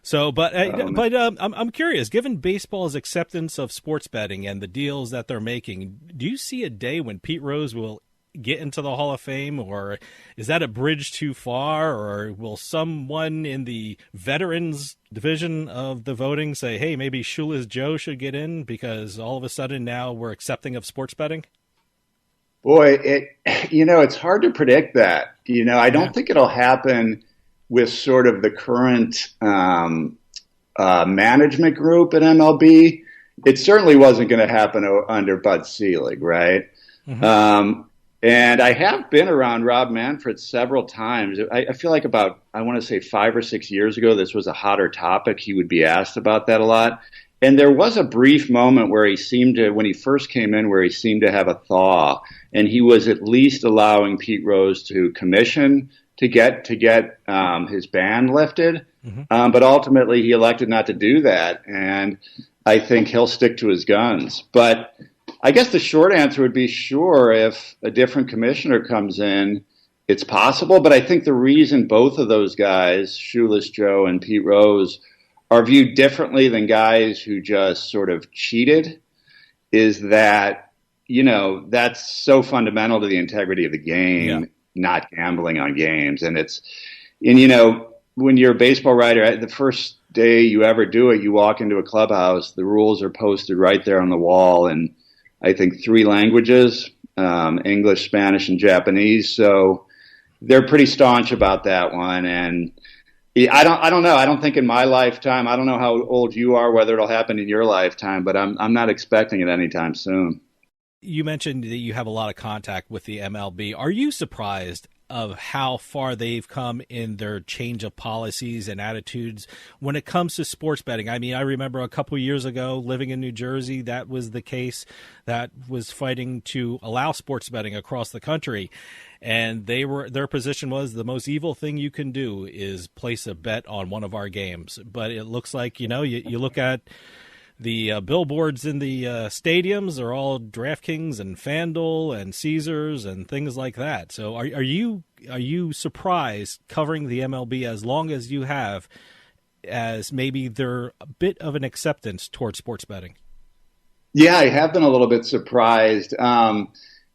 Speaker 1: So, but I'm curious. Given baseball's acceptance of sports betting and the deals that they're making, do you see a day when Pete Rose will get into the Hall of Fame, or is that a bridge too far, or will someone in the veterans division of the voting say, hey, maybe Shoeless Joe should get in because all of a sudden now we're accepting of sports betting?
Speaker 10: Boy, it's hard to predict that. I don't think it'll happen with sort of the current management group at MLB. It certainly wasn't going to happen under Bud Selig, right? Mm-hmm. And I have been around Rob Manfred several times. I feel like I want to say 5 or 6 years ago, this was a hotter topic. He would be asked about that a lot. And there was a brief moment where when he first came in, where he seemed to have a thaw. And he was at least allowing Pete Rose to commission to get his ban lifted. Mm-hmm. But ultimately, he elected not to do that. And I think he'll stick to his guns. But I guess the short answer would be sure, if a different commissioner comes in, it's possible. But I think the reason both of those guys, Shoeless Joe and Pete Rose, are viewed differently than guys who just sort of cheated is that, that's so fundamental to the integrity of the game, not gambling on games. And when you're a baseball writer, the first day you ever do it, you walk into a clubhouse, the rules are posted right there on the wall, and I think 3 languages, English, Spanish, and Japanese. So they're pretty staunch about that one. And I don't know. I don't think in my lifetime, I don't know how old you are, whether it'll happen in your lifetime, but I'm not expecting it anytime soon.
Speaker 1: You mentioned that you have a lot of contact with the MLB. Are you surprised of how far they've come in their change of policies and attitudes when it comes to sports betting? I mean, I remember a couple of years ago living in New Jersey, that was the case that was fighting to allow sports betting across the country. And their position was the most evil thing you can do is place a bet on one of our games. But it looks like, you look at the billboards in the stadiums are all DraftKings and FanDuel and Caesars and things like that. So are you surprised, covering the MLB as long as you have, as maybe they're a bit of an acceptance towards sports betting.
Speaker 10: Yeah, I have been a little bit surprised. And,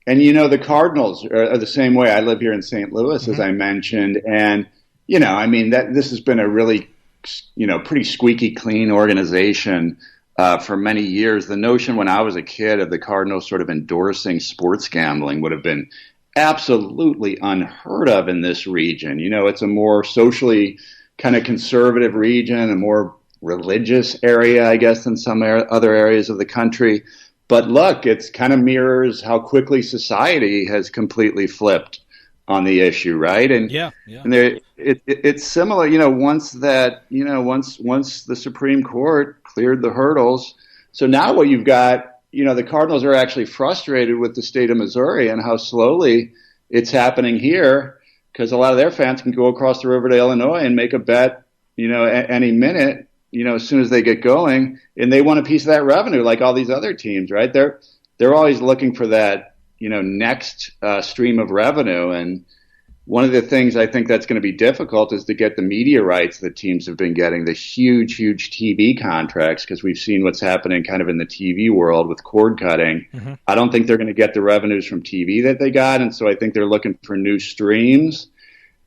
Speaker 10: the Cardinals are the same way. I live here in St. Louis, as I mentioned. And, this has been a really, pretty squeaky clean organization for many years. The notion when I was a kid of the Cardinals sort of endorsing sports gambling would have been absolutely unheard of in this region. It's a more socially kind of conservative region, a more religious area, I guess, than some other areas of the country. But look, it's kind of mirrors how quickly society has completely flipped on the issue, right? And and it's similar. Once the Supreme Court cleared the hurdles, so now what you've got, the Cardinals are actually frustrated with the state of Missouri and how slowly it's happening here, because a lot of their fans can go across the river to Illinois and make a bet, any minute, as soon as they get going, and they want a piece of that revenue like all these other teams, right? They're always looking for that, next stream of revenue. And one of the things I think that's going to be difficult is to get the media rights that teams have been getting, the huge TV contracts, because we've seen what's happening kind of in the TV world with cord cutting. Mm-hmm. I don't think they're going to get the revenues from TV that they got, and so I think they're looking for new streams.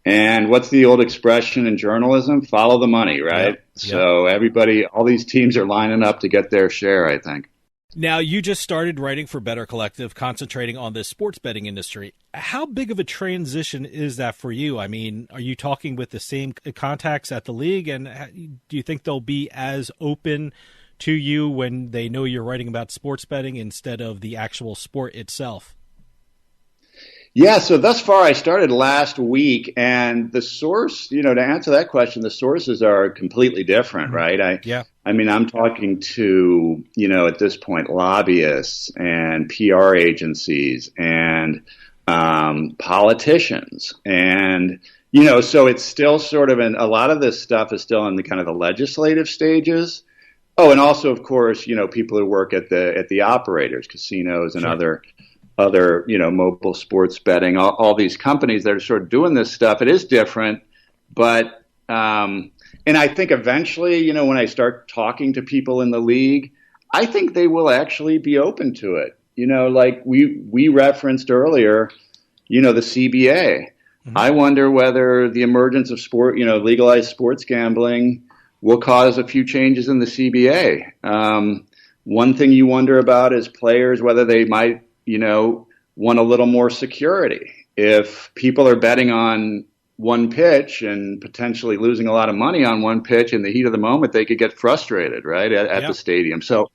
Speaker 10: And what's the old expression in journalism? Follow the money, right? Yep. So all these teams are lining up to get their share, I think.
Speaker 1: Now, you just started writing for Better Collective, concentrating on the sports betting industry. How big of a transition is that for you? I mean, are you talking with the same contacts at the league, and do you think they'll be as open to you when they know you're writing about sports betting instead of the actual sport itself?
Speaker 10: Yeah, so thus far I started last week, and the source, to answer that question, the sources are completely different, right? I'm talking to, at this point, lobbyists and PR agencies and politicians. And, so it's still sort of a lot of this stuff is still in the kind of the legislative stages. Oh, and also, of course, people who work at the operators, casinos and other mobile sports betting, all these companies that are sort of doing this stuff. It is different, but and I think eventually, when I start talking to people in the league, I think they will actually be open to it. Like we referenced earlier, the CBA. Mm-hmm. I wonder whether the emergence of legalized sports gambling will cause a few changes in the CBA. One thing you wonder about is players, whether they might want a little more security. If people are betting on one pitch and potentially losing a lot of money on one pitch in the heat of the moment, they could get frustrated, right, at the stadium. So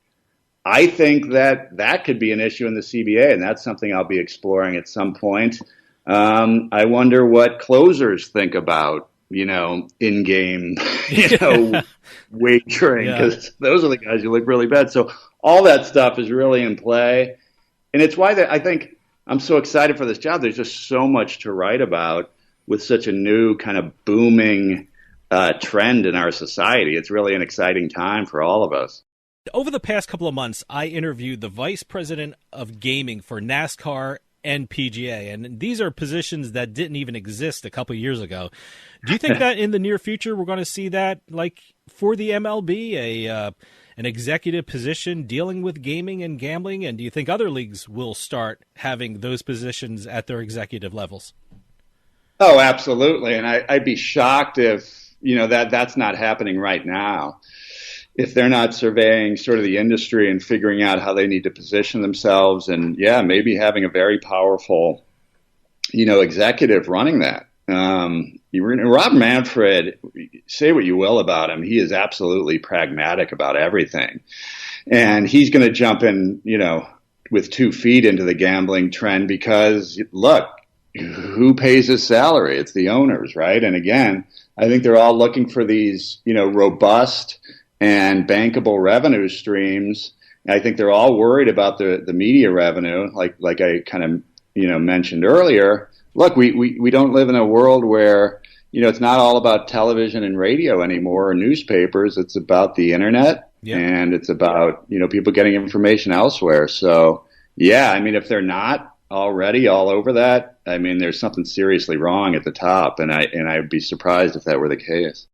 Speaker 10: I think that could be an issue in the CBA, and that's something I'll be exploring at some point. I wonder what closers think about, in-game, wagering, because those are the guys who look really bad. So all that stuff is really in play. And it's why I think I'm so excited for this job. There's just so much to write about with such a new kind of booming trend in our society. It's really an exciting time for all of us.
Speaker 1: Over the past couple of months, I interviewed the vice president of gaming for NASCAR and PGA, and these are positions that didn't even exist a couple of years ago. Do you think that in the near future we're going to see that, like for the MLB, an executive position dealing with gaming and gambling? And do you think other leagues will start having those positions at their executive levels?
Speaker 10: Oh, absolutely. And I'd be shocked if, that's not happening right now. If they're not surveying sort of the industry and figuring out how they need to position themselves, and maybe having a very powerful, executive running that. Rob Manfred, say what you will about him, he is absolutely pragmatic about everything. And he's going to jump in, with 2 feet into the gambling trend because, look, who pays his salary? It's the owners, right? And again, I think they're all looking for these, robust and bankable revenue streams. I think they're all worried about the media revenue, like I kind of, mentioned earlier. Look, we don't live in a world where, it's not all about television and radio anymore or newspapers. It's about the internet and it's about, people getting information elsewhere. So, if they're not already all over that, there's something seriously wrong at the top. And I'd be surprised if that were the case.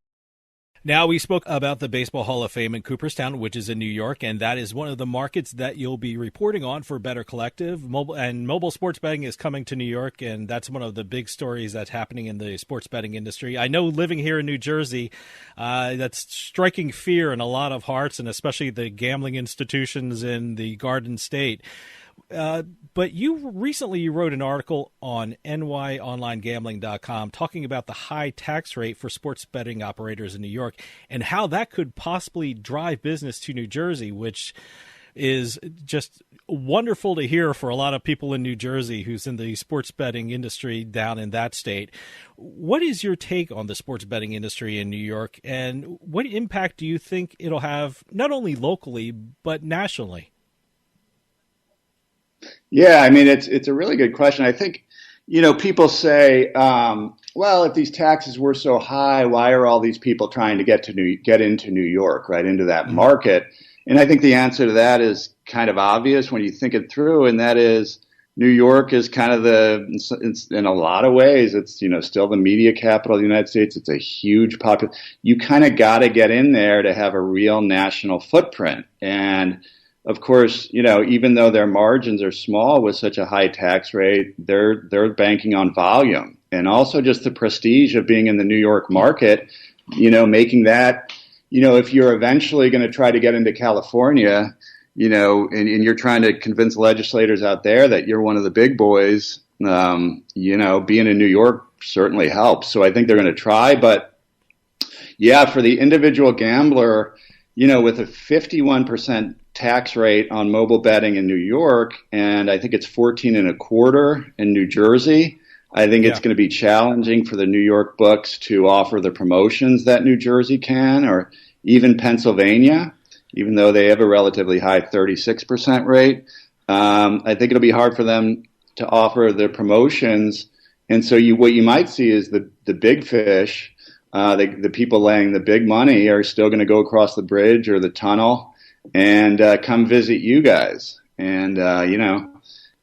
Speaker 1: Now, we spoke about the Baseball Hall of Fame in Cooperstown, which is in New York, and that is one of the markets that you'll be reporting on for Better Collective. Mobile sports betting is coming to New York, and that's one of the big stories that's happening in the sports betting industry. I know living here in New Jersey, that's striking fear in a lot of hearts, and especially the gambling institutions in the Garden State. But you recently wrote an article on nyonlinegambling.com talking about the high tax rate for sports betting operators in New York and how that could possibly drive business to New Jersey, which is just wonderful to hear for a lot of people in New Jersey who's in the sports betting industry down in that state. What is your take on the sports betting industry in New York, and what impact do you think it'll have not only locally but nationally?
Speaker 10: Yeah, I mean, it's a really good question. I think, people say, well, if these taxes were so high, why are all these people trying to get into New York, right, into that market? And I think the answer to that is kind of obvious when you think it through, and that is New York is kind of in a lot of ways, it's, still the media capital of the United States. It's a huge population. You kind of got to get in there to have a real national footprint. And of course, even though their margins are small with such a high tax rate, they're banking on volume and also just the prestige of being in the New York market, making that, if you're eventually going to try to get into California, and you're trying to convince legislators out there that you're one of the big boys, being in New York certainly helps. So I think they're going to try. But yeah, for the individual gambler, with a 51% tax rate on mobile betting in New York, and I think it's 14.25% in New Jersey. I think it's going to be challenging for the New York books to offer the promotions that New Jersey can, or even Pennsylvania, even though they have a relatively high 36% rate. I think it'll be hard for them to offer the promotions. And so what you might see is the big fish, the people laying the big money are still going to go across the bridge or the tunnel and come visit you guys. And,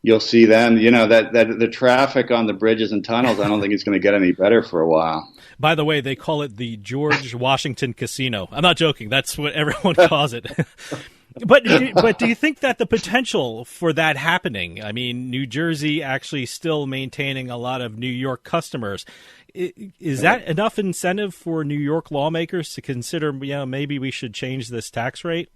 Speaker 10: you'll see them, that the traffic on the bridges and tunnels, I don't think it's going to get any better for a while.
Speaker 1: By the way, they call it the George Washington Casino. I'm not joking. That's what everyone calls it. But do you think that the potential for that happening, I mean, New Jersey actually still maintaining a lot of New York customers, is that enough incentive for New York lawmakers to consider, maybe we should change this tax rate?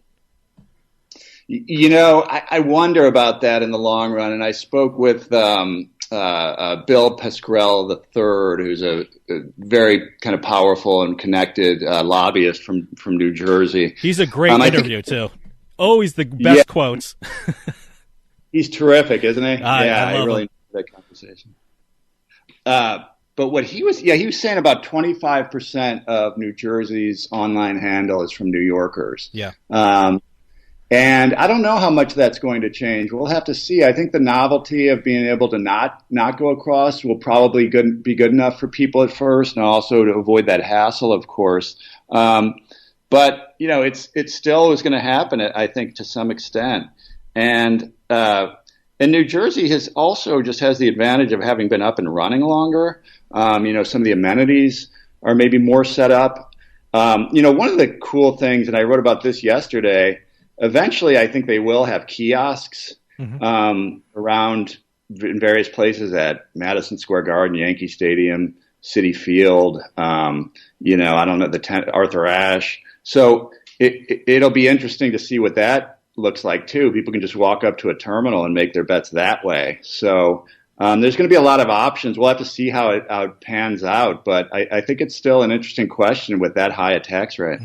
Speaker 10: I wonder about that in the long run. And I spoke with Bill Pasquarello III, who's a very kind of powerful and connected lobbyist from New Jersey.
Speaker 1: He's a great interview, too. Always the best quotes.
Speaker 10: He's terrific, isn't he?
Speaker 1: I
Speaker 10: really enjoyed that conversation. But what he was saying about 25% of New Jersey's online handle is from New Yorkers.
Speaker 1: Yeah.
Speaker 10: And I don't know how much that's going to change. We'll have to see. I think the novelty of being able to not go across will probably be good enough for people at first, and also to avoid that hassle, of course. But it still is going to happen, I think, to some extent. And New Jersey has the advantage of having been up and running longer. Some of the amenities are maybe more set up. One of the cool things, and I wrote about this yesterday, eventually I think they will have kiosks around in various places at Madison Square Garden, Yankee Stadium, Citi Field, I don't know, Arthur Ashe. So it'll be interesting to see what that looks like too. People can just walk up to a terminal and make their bets that way. So there's going to be a lot of options. We'll have to see how it pans out, but I think it's still an interesting question with that high a tax rate.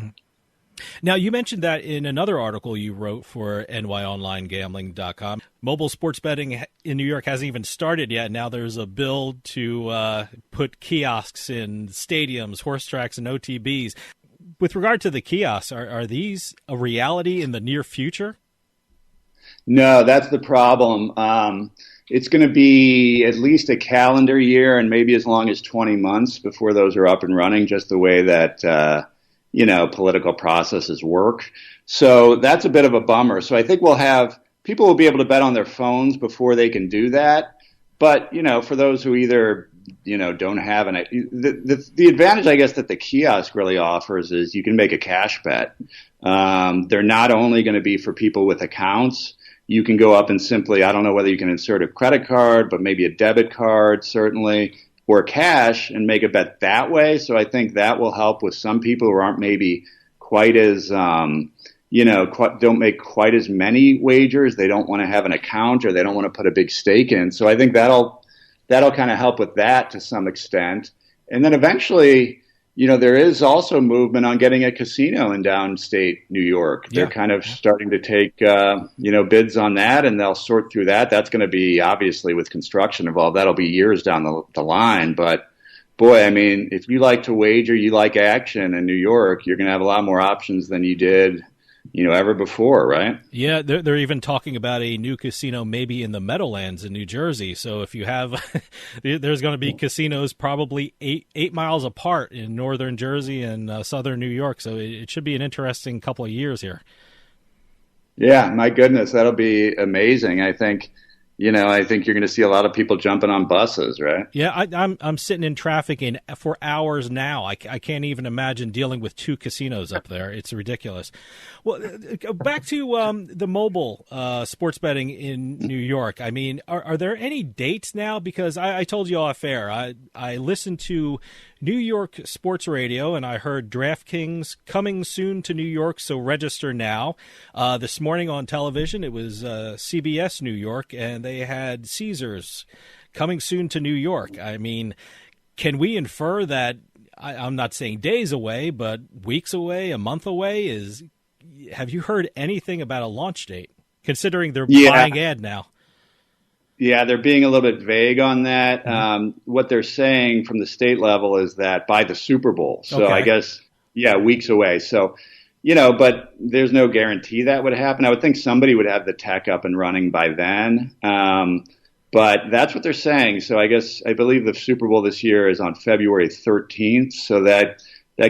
Speaker 1: Now, you mentioned that in another article you wrote for nyonlinegambling.com. Mobile sports betting in New York hasn't even started yet. Now there's a bill to put kiosks in stadiums, horse tracks, and OTBs. With regard to the kiosks, are these a reality in the near future?
Speaker 10: No, that's the problem. It's going to be at least a calendar year and maybe as long as 20 months before those are up and running, just the way that political processes work. So that's a bit of a bummer. So I think people will be able to bet on their phones before they can do that. But, for those who either don't have the advantage, I guess, that the kiosk really offers is you can make a cash bet. They're not only going to be for people with accounts. You can go up and simply, I don't know whether you can insert a credit card, but maybe a debit card, certainly, or cash and make a bet that way. So I think that will help with some people who aren't maybe quite as, don't make quite as many wagers. They don't want to have an account or they don't want to put a big stake in. So I think that'll kind of help with that to some extent. And then eventually, there is also movement on getting a casino in downstate New York. Yeah. They're kind of starting to take, bids on that, and they'll sort through that. That's going to be, obviously, with construction involved, that'll be years down the line. But, boy, I mean, if you like to wager, you like action in New York, you're going to have a lot more options than you did ever before, right?
Speaker 1: Yeah, they're even talking about a new casino maybe in the Meadowlands in New Jersey. So if you have, there's going to be casinos probably eight miles apart in northern Jersey and southern New York. So it should be an interesting couple of years here.
Speaker 10: Yeah, my goodness, that'll be amazing. I think you're going to see a lot of people jumping on buses, right?
Speaker 1: Yeah, I'm sitting in traffic for hours now. I can't even imagine dealing with two casinos up there. It's ridiculous. Well, back to the mobile sports betting in New York. I mean, are there any dates now? Because I told you off air, I listened to New York Sports Radio, and I heard DraftKings coming soon to New York, so register now. This morning on television, it was CBS New York, and they had Caesars coming soon to New York. I mean, can we infer that, I'm not saying days away, but weeks away, a month away? Have you heard anything about a launch date, considering they're buying ad now?
Speaker 10: Yeah, they're being a little bit vague on that. What they're saying from the state level is that by the Super Bowl. So okay. I guess, weeks away. So, but there's no guarantee that would happen. I would think somebody would have the tech up and running by then. But that's what they're saying. So I believe the Super Bowl this year is on February 13th. So that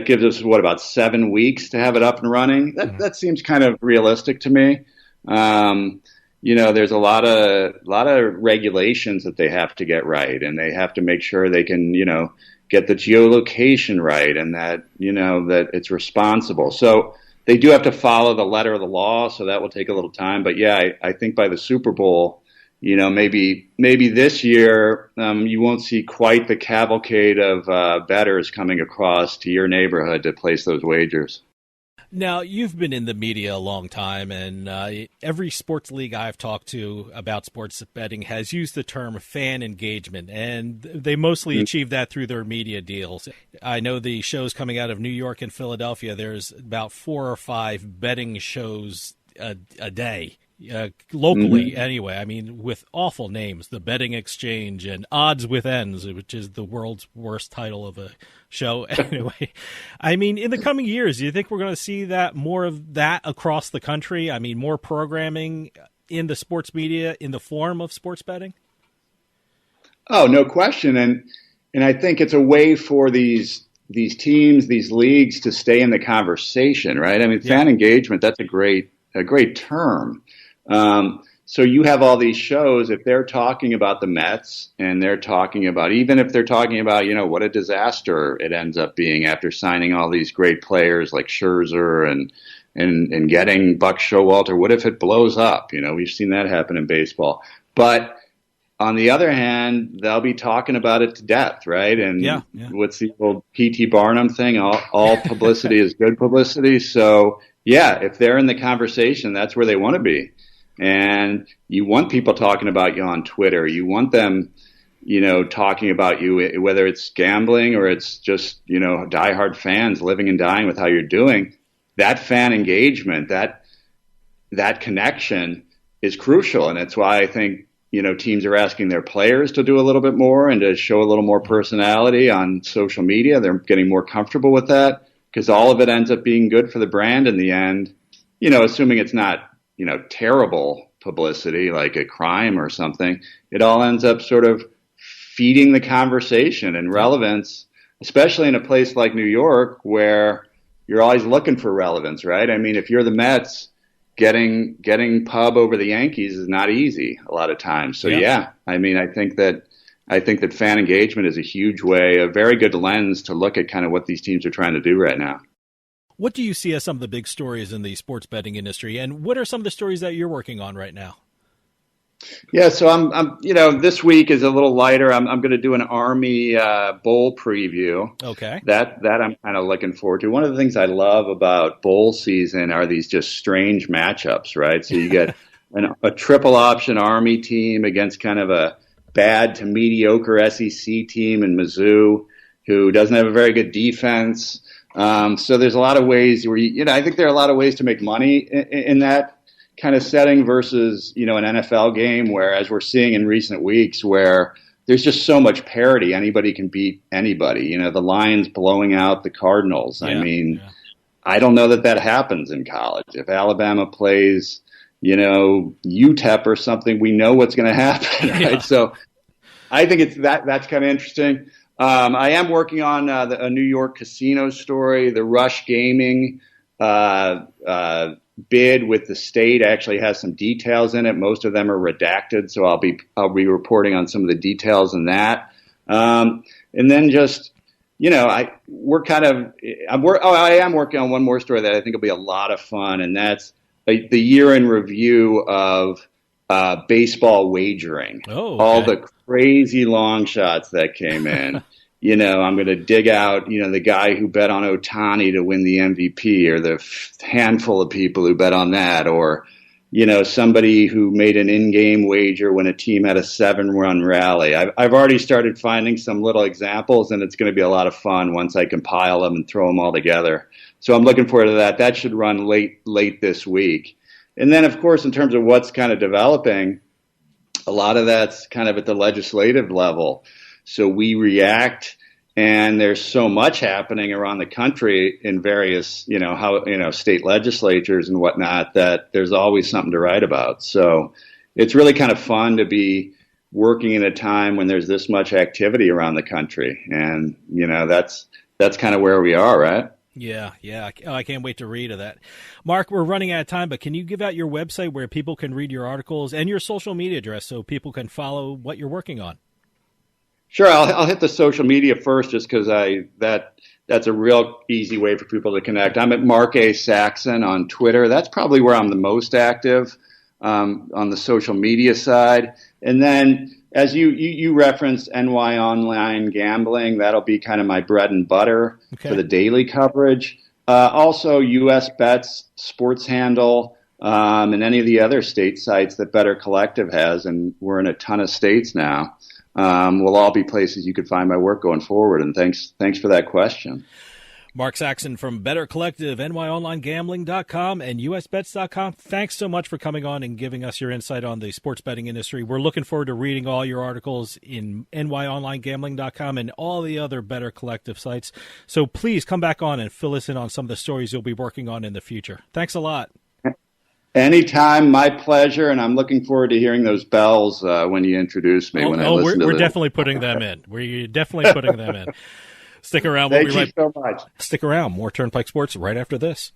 Speaker 10: gives us, about 7 weeks to have it up and running. That seems kind of realistic to me. There's a lot of regulations that they have to get right, and they have to make sure they can, get the geolocation right, and that, that it's responsible. So they do have to follow the letter of the law, so that will take a little time. But I think by the Super Bowl, maybe this year you won't see quite the cavalcade of bettors coming across to your neighborhood to place those wagers.
Speaker 1: Now, you've been in the media a long time, and every sports league I've talked to about sports betting has used the term fan engagement, and they mostly achieve that through their media deals. I know the shows coming out of New York and Philadelphia, there's about 4 or 5 betting shows a day. Locally, anyway. I mean, with awful names, the Betting Exchange and Odds with Ends, which is the world's worst title of a show. Anyway, I mean, in the coming years, do you think we're going to see that more of that across the country? I mean, more programming in the sports media in the form of sports betting?
Speaker 10: Oh, no question. And I think it's a way for these teams, these leagues to stay in the conversation, right? I mean, fan engagement, that's a great term. So you have all these shows, if they're talking about the Mets and they're talking about, even if they're talking about, what a disaster it ends up being after signing all these great players like Scherzer and getting Buck Showalter, what if it blows up? We've seen that happen in baseball. But on the other hand, they'll be talking about it to death, right? And what's the old P.T. Barnum thing? All publicity is good publicity. So, if they're in the conversation, that's where they want to be. And you want people talking about you on Twitter. You want them, talking about you, whether it's gambling or it's just, diehard fans living and dying with how you're doing. That fan engagement, that connection is crucial. And it's why I think, teams are asking their players to do a little bit more and to show a little more personality on social media. They're getting more comfortable with that because all of it ends up being good for the brand in the end, assuming it's not, terrible publicity like a crime or something. It all ends up sort of feeding the conversation and relevance, especially in a place like New York where you're always looking for relevance, right? I mean, if you're the Mets, getting pub over the Yankees is not easy a lot of times. So I mean, I think that I think that fan engagement is a huge way, a very good lens to look at kind of what these teams are trying to do right now.
Speaker 1: What do you see as some of the big stories in the sports betting industry, and what are some of the stories that you're working on right now?
Speaker 10: Yeah, so I'm this week is a little lighter. I'm going to do an Army bowl preview.
Speaker 1: Okay.
Speaker 10: That I'm kind of looking forward to. One of the things I love about bowl season are these just strange matchups, right? So you get a triple option Army team against kind of a bad to mediocre SEC team in Mizzou who doesn't have a very good defense. So there's a lot of ways where I think there are a lot of ways to make money in that kind of setting versus, an NFL game where, as we're seeing in recent weeks, where there's just so much parity. Anybody can beat anybody. The Lions blowing out the Cardinals. Yeah, I don't know that happens in college. If Alabama plays, UTEP or something, we know what's going to happen. Right? Yeah. So I think that's kind of interesting. I am working on a New York casino story. The Rush Gaming bid with the state actually has some details in it. Most of them are redacted, so I'll be reporting on some of the details in that. And then just I am working on one more story that I think will be a lot of fun, and that's the year in review of baseball wagering.
Speaker 1: Oh, okay.
Speaker 10: All the crazy long shots that came in. I'm going to dig out, the guy who bet on Ohtani to win the MVP, or the handful of people who bet on that, or, somebody who made an in-game wager when a team had a 7-run rally. I've already started finding some little examples, and it's going to be a lot of fun once I compile them and throw them all together. So I'm looking forward to that. That should run late this week. And then, of course, in terms of what's kind of developing, a lot of that's kind of at the legislative level. So we react, and there's so much happening around the country in various, state legislatures and whatnot, that there's always something to write about. So it's really kind of fun to be working in a time when there's this much activity around the country. And, that's kind of where we are, right?
Speaker 1: Yeah. I can't wait to read of that. Mark, we're running out of time, but can you give out your website where people can read your articles and your social media address so people can follow what you're working on?
Speaker 10: Sure, I'll hit the social media first, just because that's a real easy way for people to connect. I'm at Mark A. Saxon on Twitter. That's probably where I'm the most active on the social media side. And then, as you referenced NY Online Gambling, that'll be kind of my bread and butter for the daily coverage. Also, US Bets Sports Handle, and any of the other state sites that Better Collective has, and we're in a ton of states now. Will all be places you could find my work going forward. And thanks for that question.
Speaker 1: Mark Saxon from Better Collective, NYOnlineGambling.com, and USBets.com. Thanks so much for coming on and giving us your insight on the sports betting industry. We're looking forward to reading all your articles in NYOnlineGambling.com and all the other Better Collective sites. So please come back on and fill us in on some of the stories you'll be working on in the future. Thanks a lot.
Speaker 10: Anytime, my pleasure, and I'm looking forward to hearing those bells when you introduce me.
Speaker 1: We're definitely putting them in. We're definitely putting them in. Stick around.
Speaker 10: Thank you so much.
Speaker 1: Stick around. More Turnpike Sports right after this.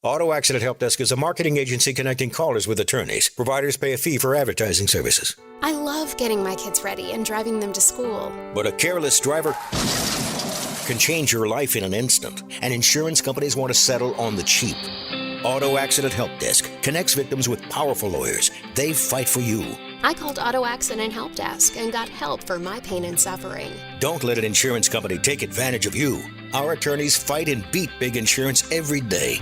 Speaker 11: Auto Accident Help Desk is a marketing agency connecting callers with attorneys. Providers pay a fee for advertising services.
Speaker 12: I love getting my kids ready and driving them to school.
Speaker 11: But a careless driver can change your life in an instant, and insurance companies want to settle on the cheap. Auto Accident Help Desk connects victims with powerful lawyers. They fight for you.
Speaker 12: I called Auto Accident Help Desk and got help for my pain and suffering.
Speaker 11: Don't let an insurance company take advantage of you. Our attorneys fight and beat big insurance every day.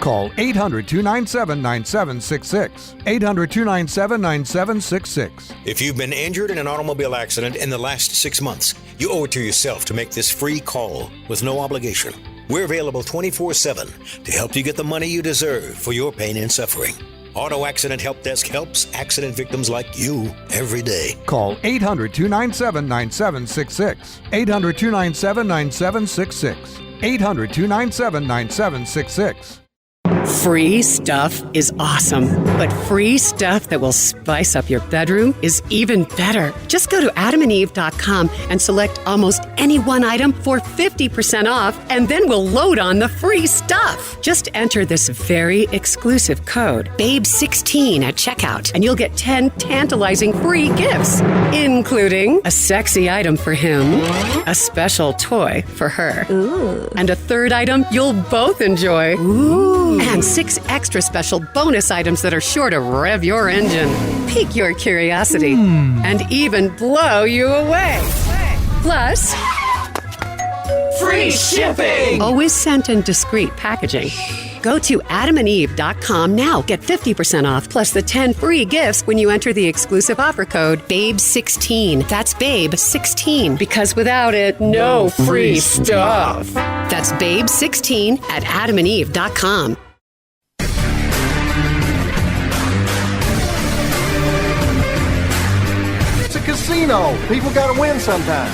Speaker 13: Call 800-297-9766. 800-297-9766.
Speaker 11: If you've been injured in an automobile accident in the last 6 months, you owe it to yourself to make this free call with no obligation. We're available 24/7 to help you get the money you deserve for your pain and suffering. Auto Accident Help Desk helps accident victims like you every day.
Speaker 13: Call 800-297-9766. 800-297-9766. 800-297-9766. Free stuff is awesome, but free stuff that will spice up your bedroom is even better. Just go to adamandeve.com and select almost any one item for 50% off, and then we'll load on the free stuff. Just enter this very exclusive code, BABE16 at checkout, and you'll get 10 tantalizing free gifts, including a sexy item for him, a special toy for her, and a third item you'll both enjoy. And 6 extra special bonus items that are sure to rev your engine, pique your curiosity, and even blow you away. Plus, free shipping! Always sent in discreet packaging. Go to adamandeve.com now. Get 50% off plus the 10 free gifts when you enter the exclusive offer code BABE16. That's BABE16, because without it, no free stuff. That's BABE16 at adamandeve.com.
Speaker 6: It's a casino. People gotta win sometime.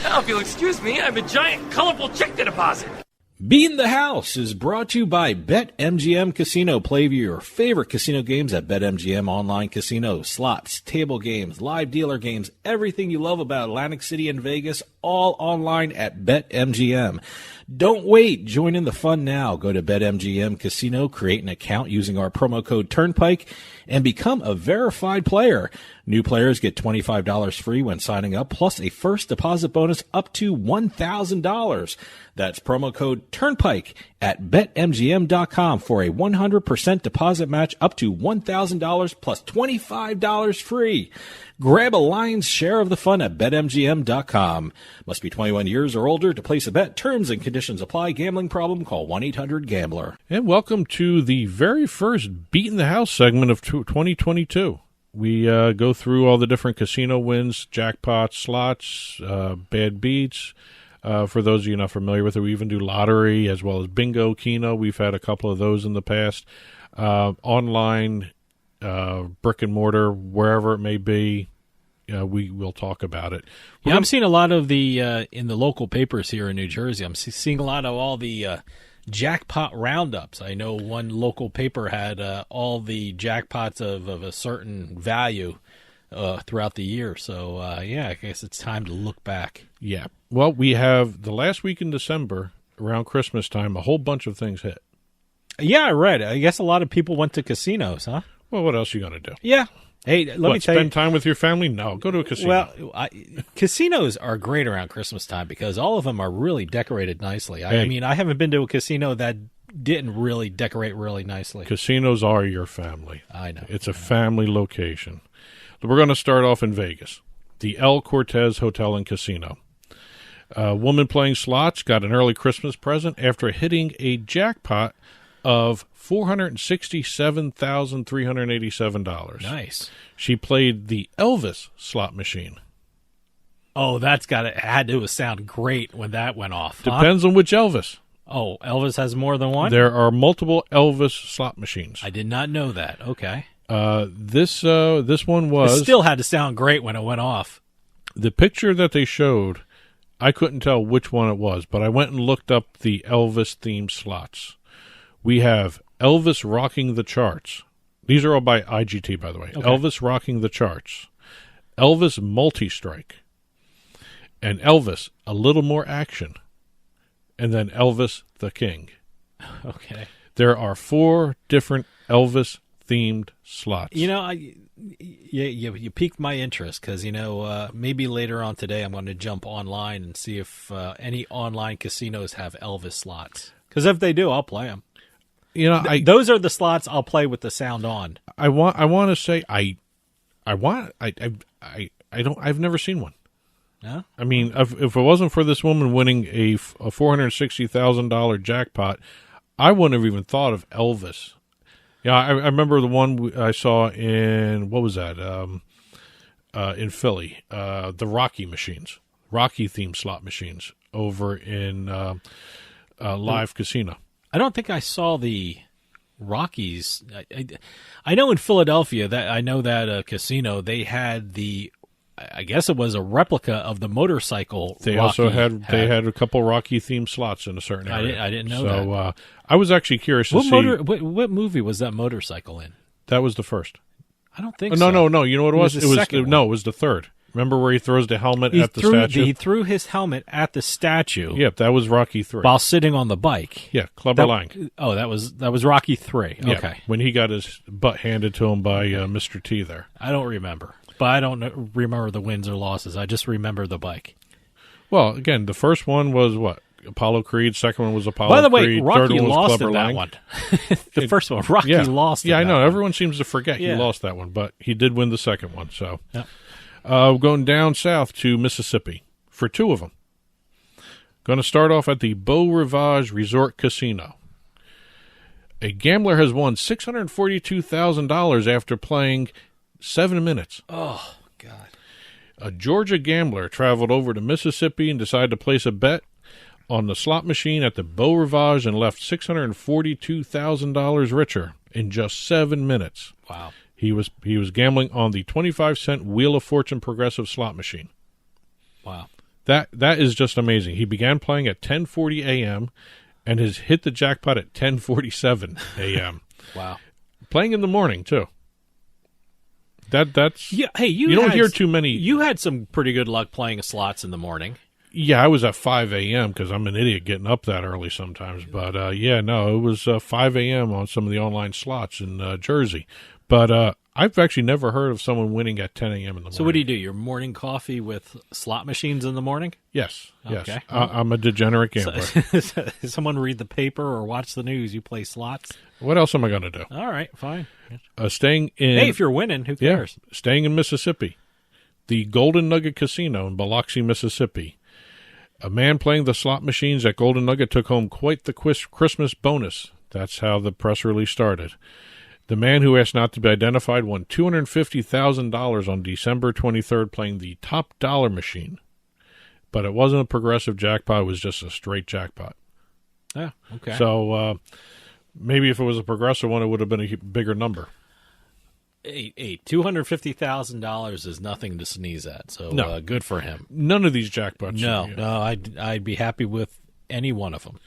Speaker 14: Now, if you'll excuse me, I have a giant, colorful check to deposit.
Speaker 1: Beatin The House is brought to you by BetMGM Casino. Play your favorite casino games at BetMGM Online Casino. Slots, table games, live dealer games, everything you love about Atlantic City and Vegas, all online at BetMGM. Don't wait. Join in the fun now. Go to BetMGM Casino, create an account using our promo code Turnpike, and become a verified player. New players get $25 free when signing up, plus a first deposit bonus up to $1,000. That's promo code Turnpike at BetMGM.com for a 100% deposit match up to $1,000 plus $25 free. Grab a lion's share of the fun at BetMGM.com. Must be 21 years or older to place a bet. Terms and conditions apply. Gambling problem? Call 1-800-GAMBLER.
Speaker 2: And welcome to the very first Beatin The House segment of 2022. We go through all the different casino wins, jackpots, slots, bad beats. For those of you not familiar with it, we even do lottery as well as bingo, keno. We've had a couple of those in the past. Online, brick and mortar, wherever it may be, we will talk about it.
Speaker 1: I'm seeing a lot of the in the local papers here in New Jersey. I'm seeing a lot of all the jackpot roundups. I know one local paper had all the jackpots of a certain value throughout the year. So, I guess it's time to look back.
Speaker 2: Yeah. Well, we have the last week in December, around Christmas time, a whole bunch of things hit.
Speaker 1: Yeah, I read. I guess a lot of people went to casinos, huh?
Speaker 2: Well, what else are you going to do?
Speaker 1: Yeah. Hey, let me tell you.
Speaker 2: Spend time with your family? No, go to a casino.
Speaker 1: Well, casinos are great around Christmas time because all of them are really decorated nicely. I mean, I haven't been to a casino that didn't really decorate really nicely.
Speaker 2: Casinos are your family.
Speaker 1: I know.
Speaker 2: It's a family location. We're going to start off in Vegas, the El Cortez Hotel and Casino. A woman playing slots got an early Christmas present after hitting a jackpot of $467,387.
Speaker 1: Nice.
Speaker 2: She played the Elvis slot machine.
Speaker 1: Oh, had to sound great when that went off.
Speaker 2: Depends on which Elvis.
Speaker 1: Oh, Elvis has more than one?
Speaker 2: There are multiple Elvis slot machines.
Speaker 1: I did not know that. Okay.
Speaker 2: This one was...
Speaker 1: It still had to sound great when it went off.
Speaker 2: The picture that they showed, I couldn't tell which one it was, but I went and looked up the Elvis-themed slots. We have Elvis Rocking the Charts. These are all by IGT, by the way. Okay. Elvis Rocking the Charts. Elvis Multi-Strike. And Elvis, A Little More Action. And then Elvis the King.
Speaker 1: Okay.
Speaker 2: There are 4 different Elvis-themed slots.
Speaker 1: You know, you piqued my interest because, maybe later on today I'm going to jump online and see if any online casinos have Elvis slots. Because if they do, I'll play them. Those are the slots I'll play with the sound on.
Speaker 2: I want to say I've never seen one.
Speaker 1: No?
Speaker 2: I mean, if it wasn't for this woman winning a $460,000 jackpot, I wouldn't have even thought of Elvis. Yeah, I remember the one I saw in, what was that? In Philly, the Rocky machines, Rocky-themed slot machines over in Live Casino.
Speaker 1: I don't think I saw the Rockies. I know in Philadelphia that casino they had the I guess it was a replica of the motorcycle.
Speaker 2: They
Speaker 1: Rocky
Speaker 2: also had a couple Rocky themed slots in a certain area.
Speaker 1: I didn't know that.
Speaker 2: So I was actually curious to see
Speaker 1: what movie was that motorcycle in?
Speaker 2: That was the first.
Speaker 1: I don't think so.
Speaker 2: No. You know what it was?
Speaker 1: It was
Speaker 2: the third. Remember where he throws the helmet at the statue?
Speaker 1: He threw his helmet at the statue.
Speaker 2: Yep, that was Rocky 3.
Speaker 1: While sitting on the bike.
Speaker 2: Yeah, Clubber Lang.
Speaker 1: Oh, that was Rocky 3.
Speaker 2: Yeah,
Speaker 1: okay.
Speaker 2: When he got his butt handed to him by Mr. T there.
Speaker 1: I don't remember. But I don't remember the wins or losses. I just remember the bike.
Speaker 2: Well, again, the first one was what? Apollo Creed. Second one was Apollo Creed.
Speaker 1: By the way, Rocky
Speaker 2: Third one was
Speaker 1: lost
Speaker 2: Clubber
Speaker 1: in that
Speaker 2: Lang.
Speaker 1: one. The first one, Rocky lost in
Speaker 2: Yeah, I know.
Speaker 1: that
Speaker 2: Everyone seems to forget he lost that one, but he did win the second one. So,
Speaker 1: yeah.
Speaker 2: Going down south to Mississippi for two of them. Going to start off at the Beau Rivage Resort Casino. A gambler has won $642,000 after playing 7 minutes.
Speaker 1: Oh, God.
Speaker 2: A Georgia gambler traveled over to Mississippi and decided to place a bet on the slot machine at the Beau Rivage and left $642,000 richer in just 7 minutes.
Speaker 1: Wow.
Speaker 2: He was gambling on the 25-cent Wheel of Fortune progressive slot machine.
Speaker 1: Wow.
Speaker 2: That is just amazing. He began playing at 10:40 a.m. and has hit the jackpot at 10:47 a.m.
Speaker 1: Wow.
Speaker 2: Playing in the morning too. That's
Speaker 1: yeah. Hey,
Speaker 2: you don't hear too many.
Speaker 1: You had some pretty good luck playing slots in the morning.
Speaker 2: Yeah, I was at 5 a.m. because I'm an idiot getting up that early sometimes. But it was 5 a.m. on some of the online slots in Jersey. But I've actually never heard of someone winning at 10 a.m. in the morning.
Speaker 1: So what do you do? Your morning coffee with slot machines in the morning?
Speaker 2: Yes.
Speaker 1: Okay.
Speaker 2: Yes. I'm a degenerate gambler.
Speaker 1: Someone read the paper or watch the news. You play slots.
Speaker 2: What else am I going to do?
Speaker 1: All right, fine.
Speaker 2: Staying in.
Speaker 1: Hey, if you're winning, who cares?
Speaker 2: Yeah, staying in Mississippi, the Golden Nugget Casino in Biloxi, Mississippi. A man playing the slot machines at Golden Nugget took home quite the Christmas bonus. That's how the press release started. The man who asked not to be identified won $250,000 on December 23rd playing the Top Dollar machine. But it wasn't a progressive jackpot. It was just a straight jackpot.
Speaker 1: Yeah, okay.
Speaker 2: So maybe if it was a progressive one, it would have been a bigger number.
Speaker 1: Hey, $250,000 is nothing to sneeze at. So
Speaker 2: no.
Speaker 1: Good for him.
Speaker 2: None of these jackpots.
Speaker 1: No, I'd be happy with any one of them.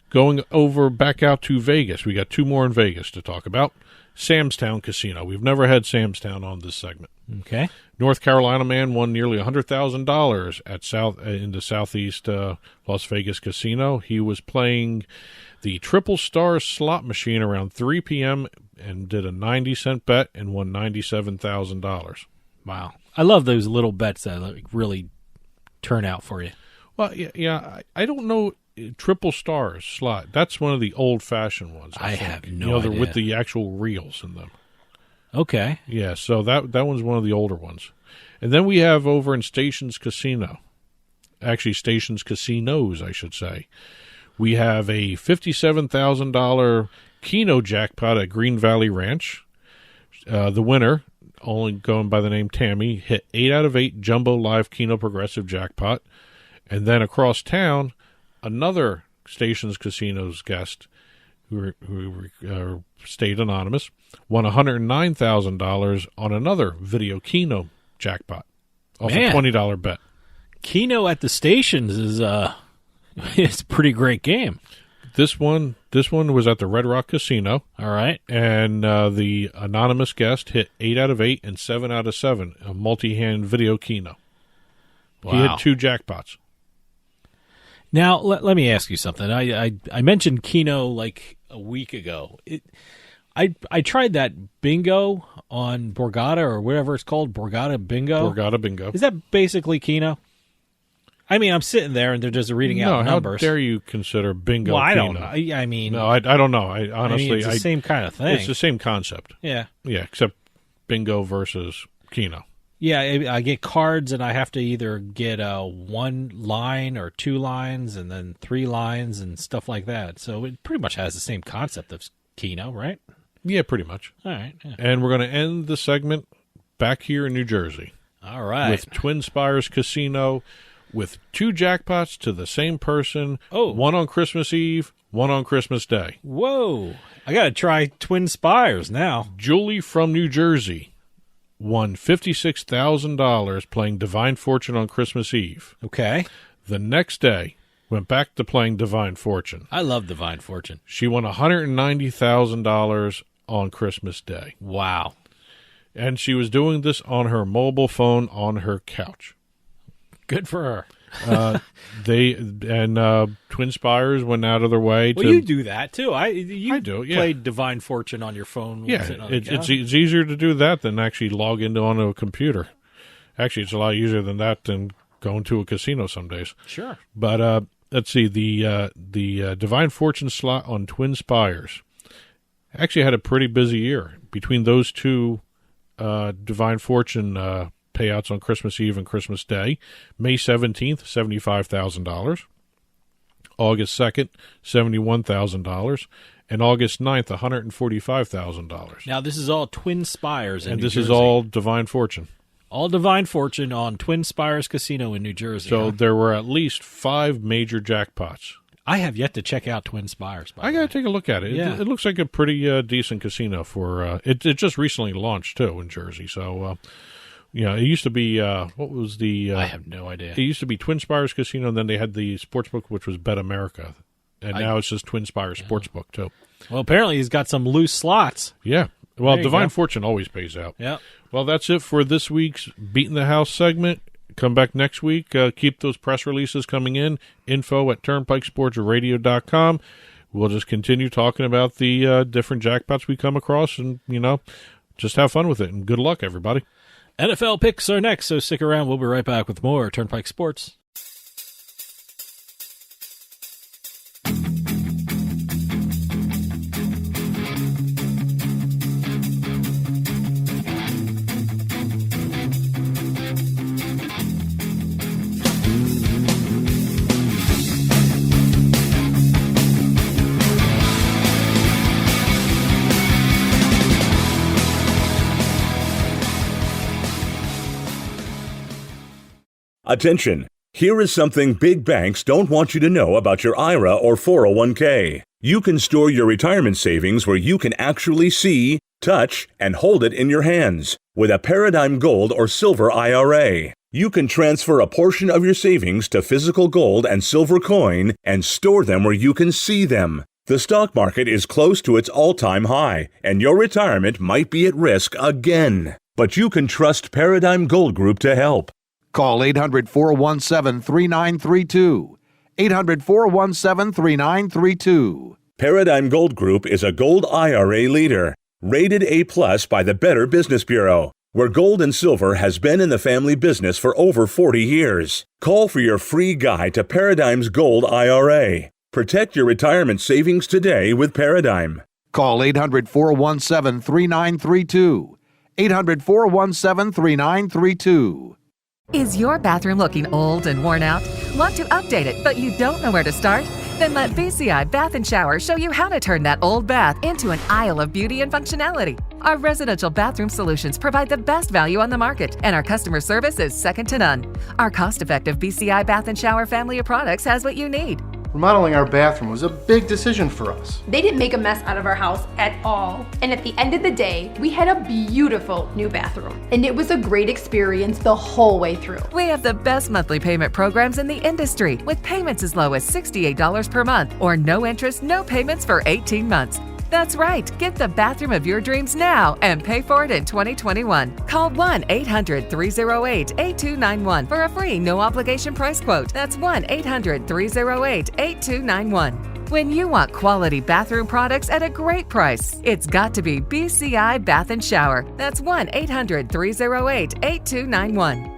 Speaker 2: Going over back out to Vegas. We got two more in Vegas to talk about. Sam's Town Casino. We've never had Sam's Town on this segment.
Speaker 1: Okay.
Speaker 2: North Carolina man won nearly $100,000 in the Southeast Las Vegas casino. He was playing the Triple Star slot machine around 3 p.m. and did a 90-cent bet and won $97,000.
Speaker 1: Wow. I love those little bets that really turn out for you.
Speaker 2: Well, yeah. I don't know. Triple Stars slot. That's one of the old-fashioned ones.
Speaker 1: I have no idea.
Speaker 2: They're with the actual reels in them.
Speaker 1: Okay.
Speaker 2: Yeah, so that one's one of the older ones. And then we have over in Stations Casino. Actually, Stations Casinos, I should say. We have a $57,000 Keno jackpot at Green Valley Ranch. The winner, only going by the name Tammy, hit 8 out of 8 Jumbo Live Keno Progressive jackpot. And then across town, another Stations Casinos guest who stayed anonymous won $109,000 on another video Keno jackpot off a $20 bet.
Speaker 1: Keno at the Stations is it's a pretty great game.
Speaker 2: This one was at the Red Rock Casino.
Speaker 1: All right.
Speaker 2: And the anonymous guest hit 8 out of 8 and 7 out of 7, a multi-hand video Keno.
Speaker 1: Wow.
Speaker 2: He had 2 jackpots.
Speaker 1: Now, let me ask you something. I mentioned Keno like a week ago. I tried that bingo on Borgata or whatever it's called, Borgata Bingo.
Speaker 2: Borgata Bingo.
Speaker 1: Is that basically Keno? I mean, I'm sitting there and they're just reading out numbers.
Speaker 2: How dare you consider bingo
Speaker 1: Well, I
Speaker 2: Keno?
Speaker 1: don't know. I mean...
Speaker 2: No, I don't know. Honestly,
Speaker 1: it's the same kind of thing.
Speaker 2: It's the same concept.
Speaker 1: Yeah.
Speaker 2: Yeah, except bingo versus Keno.
Speaker 1: Yeah, I get cards and I have to either get 1 line or 2 lines and then 3 lines and stuff like that. So it pretty much has the same concept of Keno, right?
Speaker 2: Yeah, pretty much.
Speaker 1: All right. Yeah.
Speaker 2: And we're going to end the segment back here in New Jersey.
Speaker 1: All right.
Speaker 2: With Twin Spires Casino with 2 jackpots to the same person.
Speaker 1: Oh.
Speaker 2: One on Christmas Eve, one on Christmas Day.
Speaker 1: Whoa. I got to try Twin Spires now.
Speaker 2: Julie from New Jersey won $56,000 playing Divine Fortune on Christmas Eve.
Speaker 1: Okay.
Speaker 2: The next day, went back to playing Divine Fortune.
Speaker 1: I love Divine Fortune.
Speaker 2: She won $190,000 on Christmas Day.
Speaker 1: Wow.
Speaker 2: And she was doing this on her mobile phone on her couch.
Speaker 1: Good for her.
Speaker 2: Twin Spires went out of their way to...
Speaker 1: Well, you do that, too. I
Speaker 2: do, yeah.
Speaker 1: Played Divine Fortune on your phone.
Speaker 2: Yeah, it's easier to do that than actually log onto a computer. Actually, it's a lot easier than that than going to a casino some days.
Speaker 1: Sure.
Speaker 2: But let's see, the Divine Fortune slot on Twin Spires actually had a pretty busy year. Between those two Divine Fortune payouts on Christmas Eve and Christmas Day, May 17th, $75,000. August 2nd, $71,000. And August 9th, $145,000.
Speaker 1: Now, this is all Twin Spires in
Speaker 2: and
Speaker 1: New
Speaker 2: this
Speaker 1: Jersey.
Speaker 2: is all Divine Fortune.
Speaker 1: All Divine Fortune on Twin Spires Casino in New Jersey.
Speaker 2: So there were at least 5 major jackpots.
Speaker 1: I have yet to check out Twin Spires.
Speaker 2: I got to take a look at it.
Speaker 1: Yeah.
Speaker 2: It looks like a pretty decent casino for it just recently launched, too, in Jersey. So, it used to be, what was the...
Speaker 1: I have no idea.
Speaker 2: It used to be Twin Spires Casino, and then they had the sportsbook, which was Bet America. And now it's just Twin Spires Sportsbook, too.
Speaker 1: Well, apparently he's got some loose slots.
Speaker 2: Yeah. Well, Divine Fortune always pays out.
Speaker 1: Yeah.
Speaker 2: Well, that's it for this week's Beatin the House segment. Come back next week. Keep those press releases coming in. info@turnpikesportsradio.com. We'll just continue talking about the different jackpots we come across and, just have fun with it. And good luck, everybody.
Speaker 1: NFL picks are next, so stick around. We'll be right back with more Turnpike Sports.
Speaker 4: Attention! Here is something big banks don't want you to know about your IRA or 401k. You can store your retirement savings where you can actually see, touch, and hold it in your hands with a Paradigm Gold or Silver IRA. You can transfer a portion of your savings to physical gold and silver coin and store them where you can see them. The stock market is close to its all-time high, and your retirement might be at risk again. But you can trust Paradigm Gold Group to help.
Speaker 6: Call 800-417-3932. 800-417-3932.
Speaker 4: Paradigm Gold Group is a gold IRA leader, rated A+ by the Better Business Bureau, where gold and silver has been in the family business for over 40 years. Call for your free guide to Paradigm's Gold IRA. Protect your retirement savings today with Paradigm.
Speaker 6: Call 800-417-3932. 800-417-3932.
Speaker 15: Is your bathroom looking old and worn out? Want to update it, but you don't know where to start? Then let BCI Bath & Shower show you how to turn that old bath into an aisle of beauty and functionality. Our residential bathroom solutions provide the best value on the market, and our customer service is second to none. Our cost-effective BCI Bath & Shower family of products has what you need.
Speaker 6: Remodeling our bathroom was a big decision for us.
Speaker 16: They didn't make a mess out of our house at all. And at the end of the day, we had a beautiful new bathroom. And it was a great experience the whole way through.
Speaker 15: We have the best monthly payment programs in the industry, with payments as low as $68 per month or no interest, no payments for 18 months. That's right. Get the bathroom of your dreams now and pay for it in 2021. Call 1-800-308-8291 for a free no-obligation price quote. That's 1-800-308-8291. When you want quality bathroom products at a great price, it's got to be BCI Bath & Shower. That's 1-800-308-8291.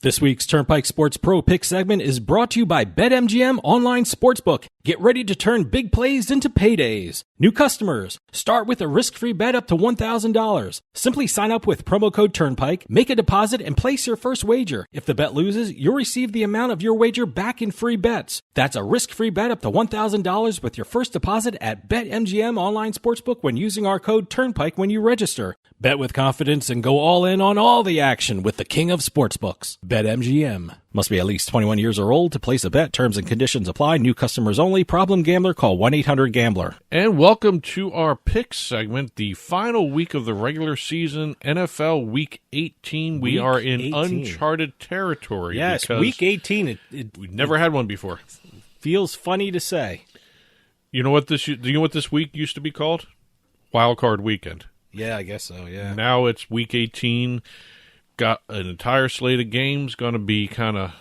Speaker 1: This week's Turnpike Sports Pro Pick segment is brought to you by BetMGM Online Sportsbook. Get ready to turn big plays into paydays. New customers, start with a risk-free bet up to $1,000. Simply sign up with promo code Turnpike, make a deposit, and place your first wager. If the bet loses, you'll receive the amount of your wager back in free bets. That's a risk-free bet up to $1,000 with your first deposit at BetMGM Online Sportsbook when using our code Turnpike when you register. Bet with confidence and go all in on all the action with the king of sportsbooks. BetMGM. Must be at least 21 years or old to place a bet. Terms and conditions apply. New customers only. Problem gambler. Call 1-800-GAMBLER.
Speaker 2: And welcome to our picks segment, the final week of the regular season, NFL Week 18. We are in uncharted territory.
Speaker 1: Yes, Week 18.
Speaker 2: We've never had one before.
Speaker 1: Feels funny to say.
Speaker 2: Do you know what this week used to be called? Wild Card Weekend.
Speaker 1: Yeah, I guess so, yeah.
Speaker 2: Now it's Week 18. Got an entire slate of games. Going to be kind of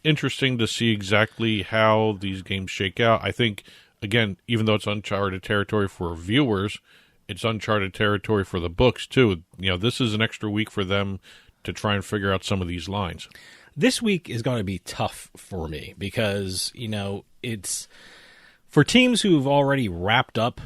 Speaker 2: interesting to see exactly how these games shake out. I think, again, even though it's uncharted territory for viewers, it's uncharted territory for the books, too. You know, this is an extra week for them to try and figure out some of these lines.
Speaker 1: This week is going to be tough for me because, you know, it's for teams who've already wrapped up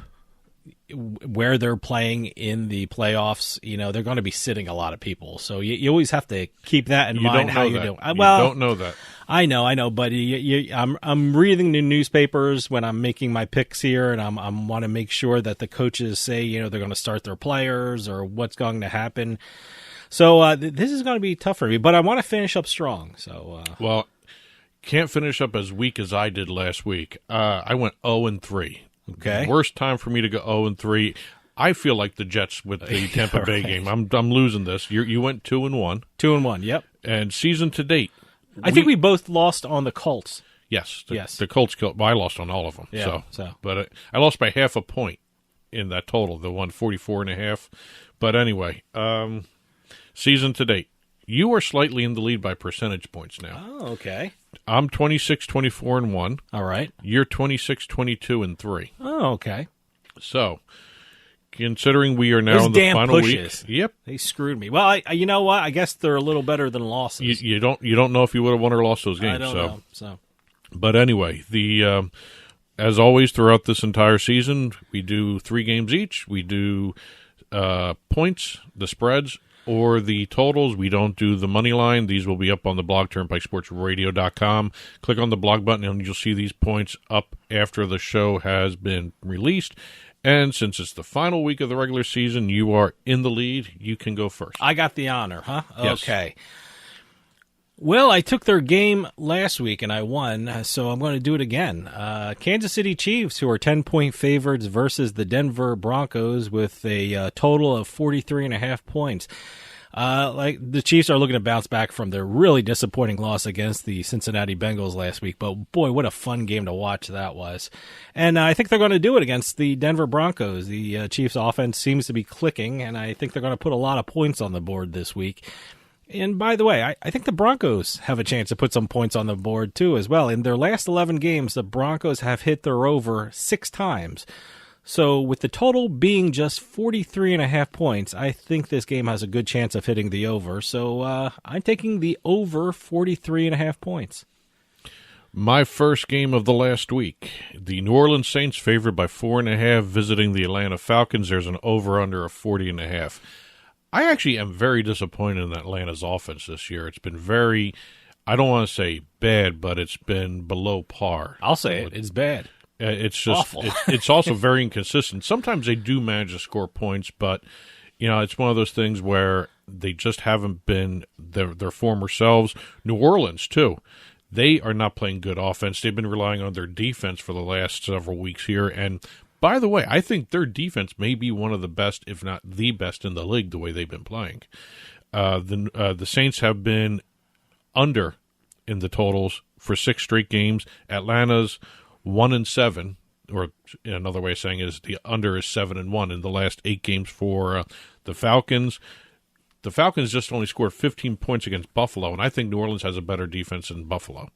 Speaker 1: where they're playing in the playoffs, you know, they're going to be sitting a lot of people. So you always have to keep that in mind. How you're doing.
Speaker 2: You don't know that.
Speaker 1: I know, but I'm reading the newspapers when I'm making my picks here, and I want to make sure that the coaches say, you know, they're going to start their players or what's going to happen. So this is going to be tough for me, but I want to finish up strong. So
Speaker 2: well, can't finish up as weak as I did last week. I went 0-3.
Speaker 1: Okay.
Speaker 2: Worst time for me to go 0-3. I feel like the Jets with the Tampa Bay game. I'm losing this. You went 2-1.
Speaker 1: 2-1. Yep.
Speaker 2: And season to date,
Speaker 1: I think we both lost on the Colts.
Speaker 2: Yes.
Speaker 1: Yes.
Speaker 2: The Colts killed. Well, I lost on all of them.
Speaker 1: Yeah.
Speaker 2: But I lost by half a point in that total. The 144.5. But anyway, season to date, you are slightly in the lead by percentage points now.
Speaker 1: Oh, okay.
Speaker 2: I'm 26-24-1.
Speaker 1: All right.
Speaker 2: You're 26-22-3.
Speaker 1: Oh, okay.
Speaker 2: So, considering we are now in the final
Speaker 1: pushes.
Speaker 2: Week, yep,
Speaker 1: they screwed me. Well, you know what? I guess they're a little better than losses.
Speaker 2: You don't know if you would have won or lost those games.
Speaker 1: I don't know. So,
Speaker 2: but anyway, the as always throughout this entire season, we do 3 games each. We do points, the spreads, or the totals. We don't do the money line. These will be up on the blog, turnpikesportsradio.com. Click on the blog button, and you'll see these points up after the show has been released. And since it's the final week of the regular season, you are in the lead. You can go first.
Speaker 1: I got the honor, huh?
Speaker 2: Yes.
Speaker 1: Okay. Well, I took their game last week, and I won, so I'm going to do it again. Kansas City Chiefs, who are 10-point favorites, versus the Denver Broncos with a total of 43.5 points. Like the Chiefs are looking to bounce back from their really disappointing loss against the Cincinnati Bengals last week, but boy, what a fun game to watch that was. And I think they're going to do it against the Denver Broncos. The Chiefs offense seems to be clicking, and I think they're going to put a lot of points on the board this week. And by the way, I think the Broncos have a chance to put some points on the board too as well. In their last 11 games, the Broncos have hit their over 6 times. So with the total being just 43.5 points, I think this game has a good chance of hitting the over. So I'm taking the over 43.5 points.
Speaker 2: My first game of the last week, the New Orleans Saints favored by 4.5 visiting the Atlanta Falcons. There's an over-under of 40.5. I actually am very disappointed in Atlanta's offense this year. It's been very, I don't want to say bad, but it's been below par.
Speaker 1: I'll say it. It's bad.
Speaker 2: It's just
Speaker 1: awful.
Speaker 2: It's also very inconsistent. Sometimes they do manage to score points, but you know it's one of those things where they just haven't been their former selves. New Orleans too. They are not playing good offense. They've been relying on their defense for the last several weeks here. And by the way, I think their defense may be one of the best, if not the best, in the league. The way they've been playing, the Saints have been under in the totals for 6 straight games. Atlanta's 1-7, or another way of saying it is the under is 7-1 in the last 8 games for the Falcons. The Falcons just only scored 15 points against Buffalo, and I think New Orleans has a better defense than Buffalo.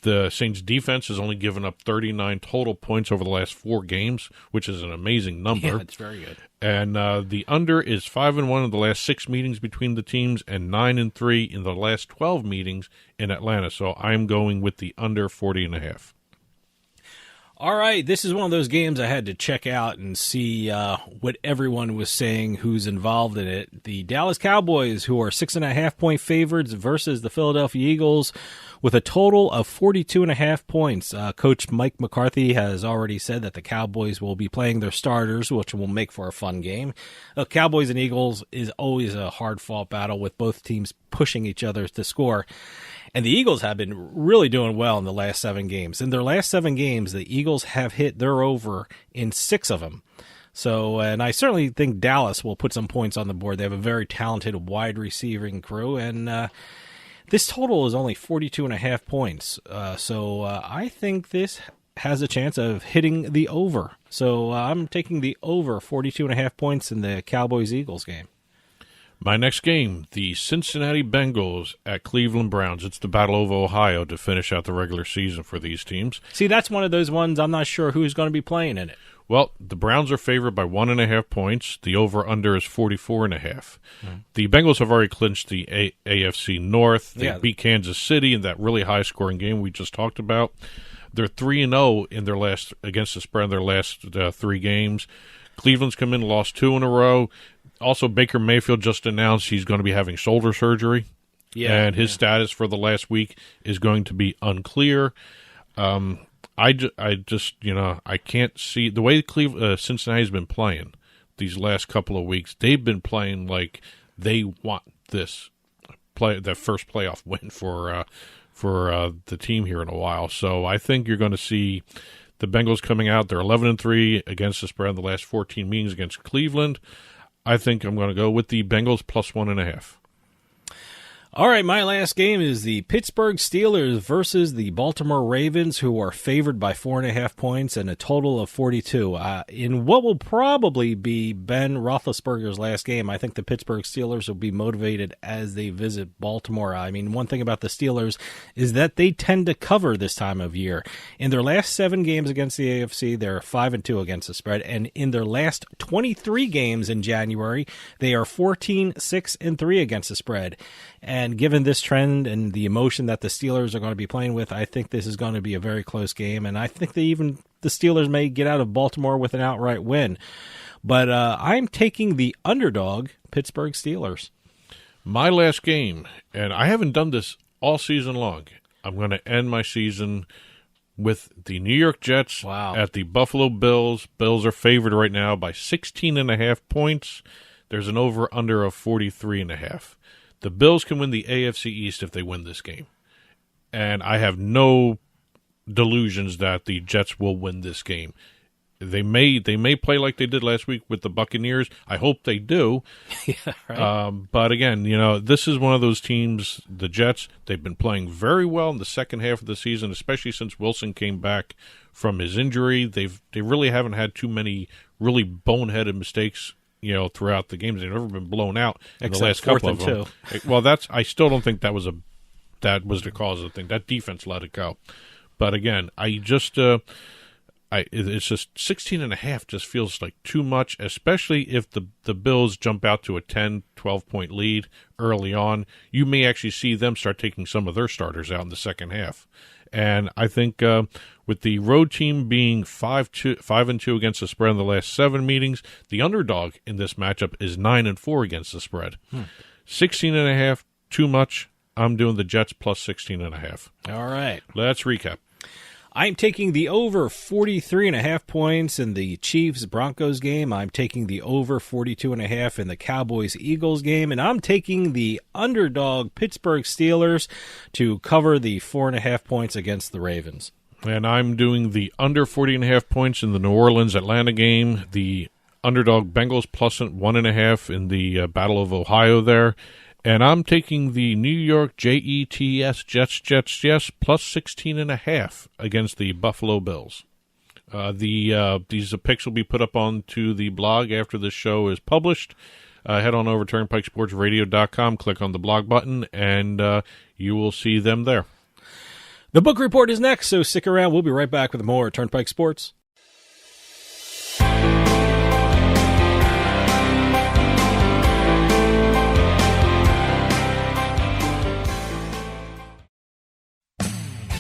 Speaker 2: The Saints' defense has only given up 39 total points over the last 4 games, which is an amazing number.
Speaker 1: Yeah, it's very good.
Speaker 2: And the under is 5-1 in the last 6 meetings between the teams and 9-3 in the last 12 meetings in Atlanta. So I'm going with the under 40.5.
Speaker 1: All right, this is one of those games I had to check out and see what everyone was saying who's involved in it. The Dallas Cowboys, who are 6.5-point favorites, versus the Philadelphia Eagles with a total of 42.5 points. Coach Mike McCarthy has already said that the Cowboys will be playing their starters, which will make for a fun game. Cowboys and Eagles is always a hard-fought battle with both teams pushing each other to score. And the Eagles have been really doing well in the last 7 games. In their last 7 games, the Eagles have hit their over in 6 of them. So, and I certainly think Dallas will put some points on the board. They have a very talented wide receiving crew, and this total is only 42.5 points. So I think this has a chance of hitting the over. So I'm taking the over 42.5 points in the Cowboys-Eagles game.
Speaker 2: My next game, the Cincinnati Bengals at Cleveland Browns. It's the Battle of Ohio to finish out the regular season for these teams.
Speaker 1: See, that's one of those ones I'm not sure who's going to be playing in it.
Speaker 2: Well, the Browns are favored by 1.5 points. The over-under is 44.5. The Bengals have already clinched the AFC North. They beat Kansas City in that really high-scoring game we just talked about. They're 3-0 in their last against the spread in their last 3 games. Cleveland's come in and lost 2 in a row. Also, Baker Mayfield just announced he's going to be having shoulder surgery, and his status for the last week is going to be unclear. I just I can't see the way Cincinnati's been playing these last couple of weeks. They've been playing like they want that first playoff win for the team here in a while. So I think you're going to see the Bengals coming out. They're 11-3 against the spread in the last 14 meetings against Cleveland. I think I'm going to go with the Bengals plus 1.5.
Speaker 1: All right, my last game is the Pittsburgh Steelers versus the Baltimore Ravens, who are favored by 4.5 points and a total of 42. In what will probably be Ben Roethlisberger's last game, I think the Pittsburgh Steelers will be motivated as they visit Baltimore. I mean, one thing about the Steelers is that they tend to cover this time of year. In their last 7 games against the AFC, they're 5-2 against the spread, and in their last 23 games in January, they are 14-6-3 against the spread. And given this trend and the emotion that the Steelers are going to be playing with, I think this is going to be a very close game. And I think that even the Steelers may get out of Baltimore with an outright win. But I'm taking the underdog Pittsburgh Steelers.
Speaker 2: My last game, and I haven't done this all season long. I'm going to end my season with the New York Jets at the Buffalo Bills. Bills are favored right now by 16.5 points. There's an over-under of 43.5. The Bills can win the AFC East if they win this game. And I have no delusions that the Jets will win this game. They may play like they did last week with the Buccaneers. I hope they do.
Speaker 1: Right.
Speaker 2: But again, this is one of those teams, the Jets, they've been playing very well in the second half of the season, especially since Wilson came back from his injury. They really haven't had too many really boneheaded mistakes throughout the games. They've never been blown out in the last couple of them. Well, I still don't think that was the cause of the thing. That defense let it go. But again, it's just 16.5 just feels like too much, especially if the Bills jump out to a 10, 12-point lead early on. You may actually see them start taking some of their starters out in the second half. And I think with the road team being 5-2 against the spread in the last 7 meetings, the underdog in this matchup is 9-4 against the spread. 16.5, too much. I'm doing the Jets plus 16.5.
Speaker 1: All right.
Speaker 2: Let's recap.
Speaker 1: I'm taking the over 43.5 points in the Chiefs-Broncos game. I'm taking the over 42.5 in the Cowboys-Eagles game. And I'm taking the underdog Pittsburgh Steelers to cover the 4.5 points against the Ravens.
Speaker 2: And I'm doing the under 40.5 points in the New Orleans-Atlanta game. The underdog Bengals plus 1.5 in the Battle of Ohio there. And I'm taking the New York Jets plus 16.5 against the Buffalo Bills. These picks will be put up onto the blog after this show is published. Head on over to turnpikesportsradio.com, click on the blog button, and you will see them there.
Speaker 1: The book report is next, so stick around. We'll be right back with more Turnpike Sports.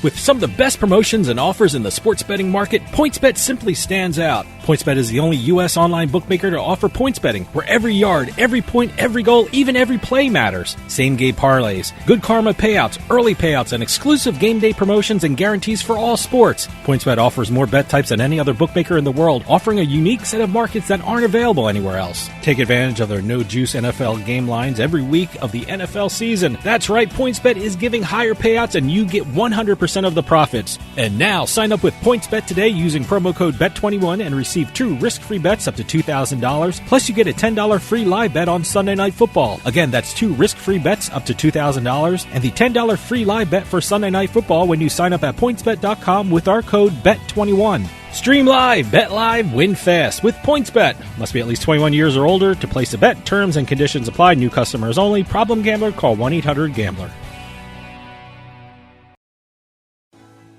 Speaker 1: With some of the best promotions and offers in the sports betting market, PointsBet simply stands out. PointsBet is the only U.S. online bookmaker to offer points betting, where every yard, every point, every goal, even every play matters. Same-game parlays, good karma payouts, early payouts, and exclusive game day promotions and guarantees for all sports. PointsBet offers more bet types than any other bookmaker in the world, offering a unique set of markets that aren't available anywhere else. Take advantage of their no-juice NFL game lines every week of the NFL season. That's right, PointsBet is giving higher payouts and you get 100% of the profits. And now, sign up with PointsBet today using promo code BET21 and receive 2 risk-free bets up to $2,000. Plus, you get a $10 free live bet on Sunday Night Football. Again, that's 2 risk-free bets up to $2,000 and the $10 free live bet for Sunday Night Football when you sign up at PointsBet.com with our code BET21. Stream live, bet live, win fast with PointsBet. Must be at least 21 years or older to place a bet. Terms and conditions apply. New customers only. Problem gambler? Call 1-800-GAMBLER.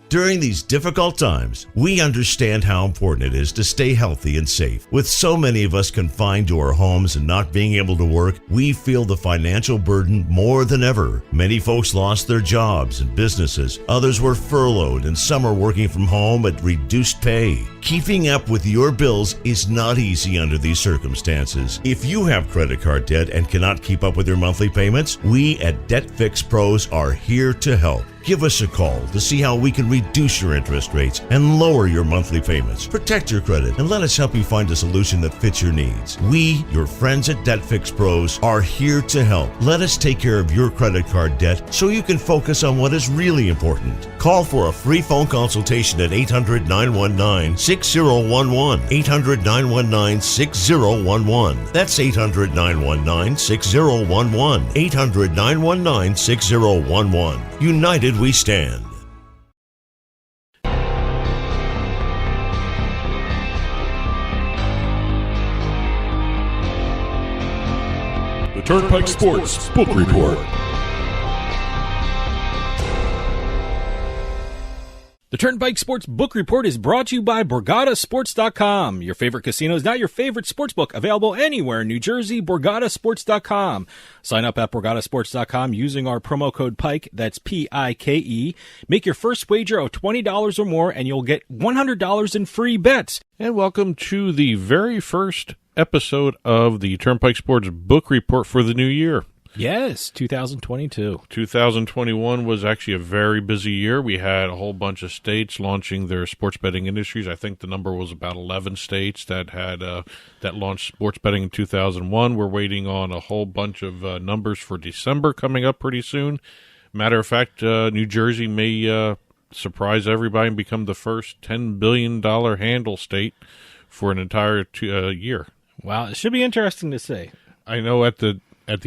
Speaker 9: During these difficult times, we understand how important it is to stay healthy and safe. With so many of us confined to our homes and not being able to work, we feel the financial burden more than ever. Many folks lost their jobs and businesses. Others were furloughed and some are working from home at reduced pay. Keeping up with your bills is not easy under these circumstances. If you have credit card debt and cannot keep up with your monthly payments, we at Debt Fix Pros are here to help. Give us a call to see how we can reduce your interest rates and lower your monthly payments. Protect your credit and let us help you find a solution that fits your needs. We, your friends at Debt Fix Pros, are here to help. Let us take care of your credit card debt so you can focus on what is really important. Call for a free phone consultation at 800-919-6011. 800-919-6011. That's 800-919-6011. 800-919-6011. United we stand.
Speaker 3: The Turnpike Sports Book Report.
Speaker 1: The Turnpike Sports Book Report is brought to you by BorgataSports.com. Your favorite casino is now your favorite sportsbook. Available anywhere in New Jersey, BorgataSports.com. Sign up at BorgataSports.com using our promo code PIKE, that's P-I-K-E. Make your first wager of $20 or more and you'll get $100 in free bets.
Speaker 2: And welcome to the very first episode of the Turnpike Sports Book Report for the new year.
Speaker 1: Yes, 2022.
Speaker 2: 2021 was actually a very busy year. We had a whole bunch of states launching their sports betting industries. I think the number was about 11 states that had that launched sports betting in 2001. We're waiting on a whole bunch of numbers for December coming up pretty soon. Matter of fact, New Jersey may surprise everybody and become the first $10 billion handle state for an entire year.
Speaker 1: Wow, it should be interesting to see.
Speaker 2: I know at the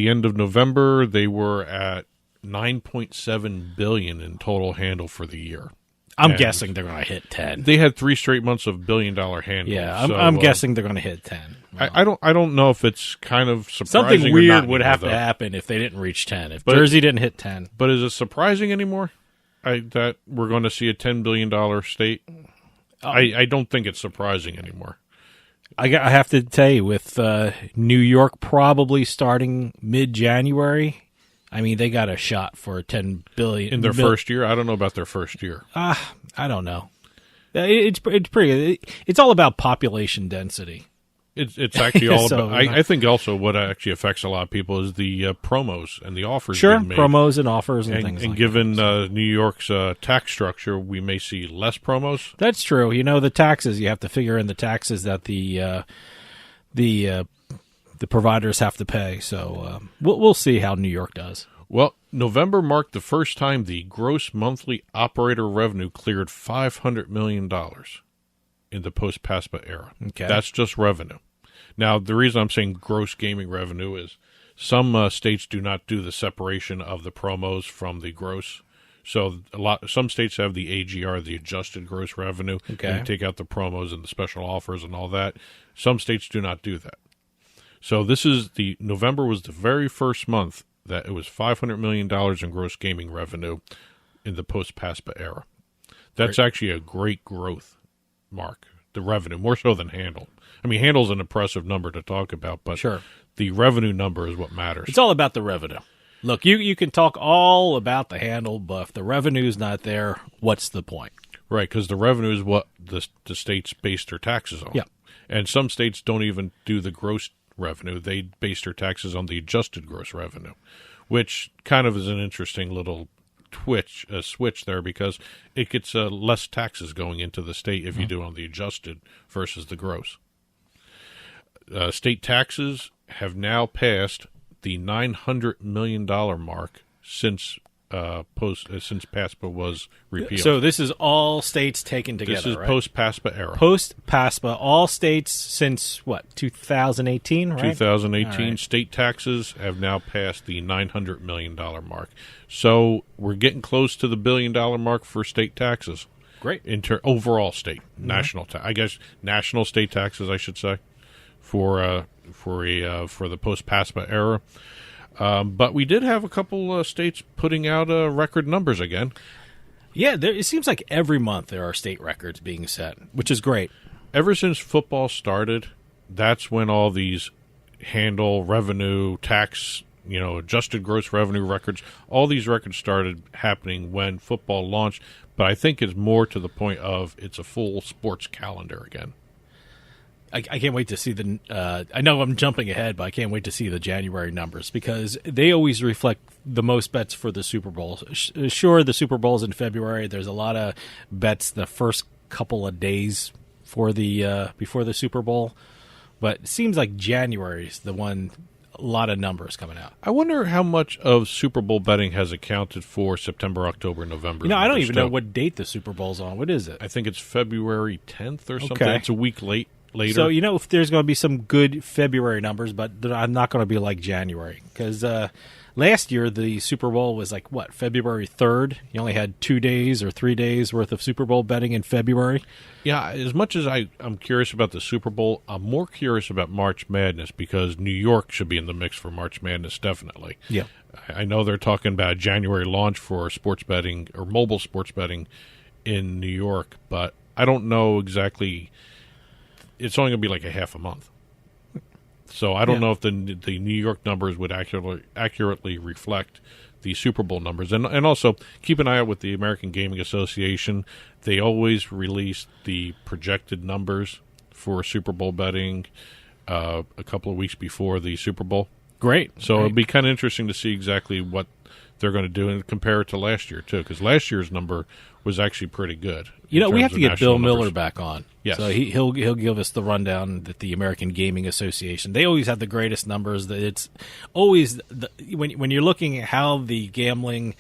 Speaker 2: end of November, they were at $9.7 billion in total handle for the year.
Speaker 1: I'm guessing they're going to hit 10.
Speaker 2: They had 3 straight months of billion-dollar handle.
Speaker 1: Yeah, I'm guessing they're going to hit 10.
Speaker 2: Wow. I don't know if it's kind of surprising.
Speaker 1: Something weird would have to happen if they didn't reach 10. If Jersey didn't hit 10.
Speaker 2: But is it surprising anymore that we're going to see a $10 billion state? I don't think it's surprising anymore.
Speaker 1: I have to tell you, with New York probably starting mid-January, I mean, they got a shot for $10 billion.
Speaker 2: In their first year? I don't know about their first year.
Speaker 1: I don't know. It's pretty. It's all about population density.
Speaker 2: It's actually all about. I think also what actually affects a lot of people is the promos and the offers.
Speaker 1: Sure,
Speaker 2: being made.
Speaker 1: Promos and offers and things.
Speaker 2: And
Speaker 1: like
Speaker 2: given
Speaker 1: that,
Speaker 2: New York's tax structure, we may see less promos.
Speaker 1: That's true. You know, the taxes, you have to figure in the taxes that the providers have to pay. So we'll see how New York does.
Speaker 2: Well, November marked the first time the gross monthly operator revenue cleared $500 million in the post-PASPA era.
Speaker 1: Okay.
Speaker 2: That's just revenue. Now, the reason I'm saying gross gaming revenue is some states do not do the separation of the promos from the gross. So some states have the AGR, the adjusted gross revenue, and you take out the promos and the special offers and all that. Some states do not do that. So November was the very first month that it was $500 million in gross gaming revenue in the post-PASPA era. That's actually a great growth, Mark, the revenue, more so than handle. I mean, handle's an impressive number to talk about, but
Speaker 1: sure,
Speaker 2: the revenue number is what matters.
Speaker 1: It's all about the revenue. Look, you can talk all about the handle, but if the revenue's not there, what's the point?
Speaker 2: Right, because the revenue is what the states base their taxes on.
Speaker 1: Yeah.
Speaker 2: And some states don't even do the gross revenue. They base their taxes on the adjusted gross revenue, which kind of is an interesting little switch there, because it gets less taxes going into the state if you do it on the adjusted versus the gross. State taxes have now passed the $900 million mark since PASPA was repealed.
Speaker 1: So this is all states taken together,
Speaker 2: This is
Speaker 1: right?
Speaker 2: post-PASPA era.
Speaker 1: Post-PASPA, all states since, 2018, right?
Speaker 2: 2018,
Speaker 1: Right.
Speaker 2: state taxes have now passed the $900 million mark. So we're getting close to the $1 billion mark for state taxes.
Speaker 1: Great.
Speaker 2: Overall state, national national state taxes, I should say, for the post-PASPA era. But we did have a couple states putting out record numbers again.
Speaker 1: Yeah, it seems like every month there are state records being set, which is great.
Speaker 2: Ever since football started, that's when all these handle, revenue, tax, adjusted gross revenue records, all these records started happening when football launched. But I think it's more to the point of it's a full sports calendar again.
Speaker 1: I can't wait to see I know I'm jumping ahead, but I can't wait to see the January numbers, because they always reflect the most bets for the Super Bowl. Sure, the Super Bowl's in February. There's a lot of bets the first couple of days before the Super Bowl, but it seems like January is the one. A lot of numbers coming out.
Speaker 2: I wonder how much of Super Bowl betting has accounted for September, October, November.
Speaker 1: I don't even know what date the Super Bowl's on. What is it?
Speaker 2: I think it's February 10th or something.
Speaker 1: Okay.
Speaker 2: It's a week later.
Speaker 1: So, if there's going to be some good February numbers, but they're not going to be like January. Because last year, the Super Bowl was February 3rd? You only had 2 days or 3 days worth of Super Bowl betting in February.
Speaker 2: Yeah, as much as I'm curious about the Super Bowl, I'm more curious about March Madness, because New York should be in the mix for March Madness, definitely.
Speaker 1: Yeah.
Speaker 2: I know they're talking about a January launch for sports betting or mobile sports betting in New York, but I don't know exactly. It's only going to be like a half a month. So I don't know if the New York numbers would accurately reflect the Super Bowl numbers. And also, keep an eye out with the American Gaming Association. They always release the projected numbers for Super Bowl betting a couple of weeks before the Super Bowl.
Speaker 1: Great.
Speaker 2: So it'll be kind of interesting to see exactly what they're going to do and compare it to last year, too, because last year's number was actually pretty good.
Speaker 1: We have to get Bill Miller back on.
Speaker 2: Yes.
Speaker 1: So he'll give us the rundown that the American Gaming Association. They always have the greatest numbers. It's always when you're looking at how the gambling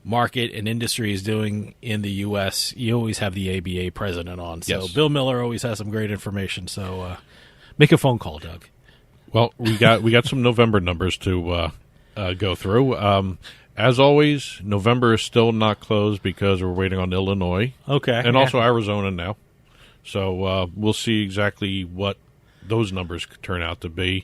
Speaker 1: market and industry is doing in the U.S., you always have the ABA president on. So
Speaker 2: Yes.
Speaker 1: Bill Miller always has some great information. So make a phone call, Doug.
Speaker 2: Well, we got some November numbers to go through. As always, November is still not closed because we're waiting on Illinois.
Speaker 1: Okay.
Speaker 2: And also Arizona now. So we'll see exactly what those numbers could turn out to be.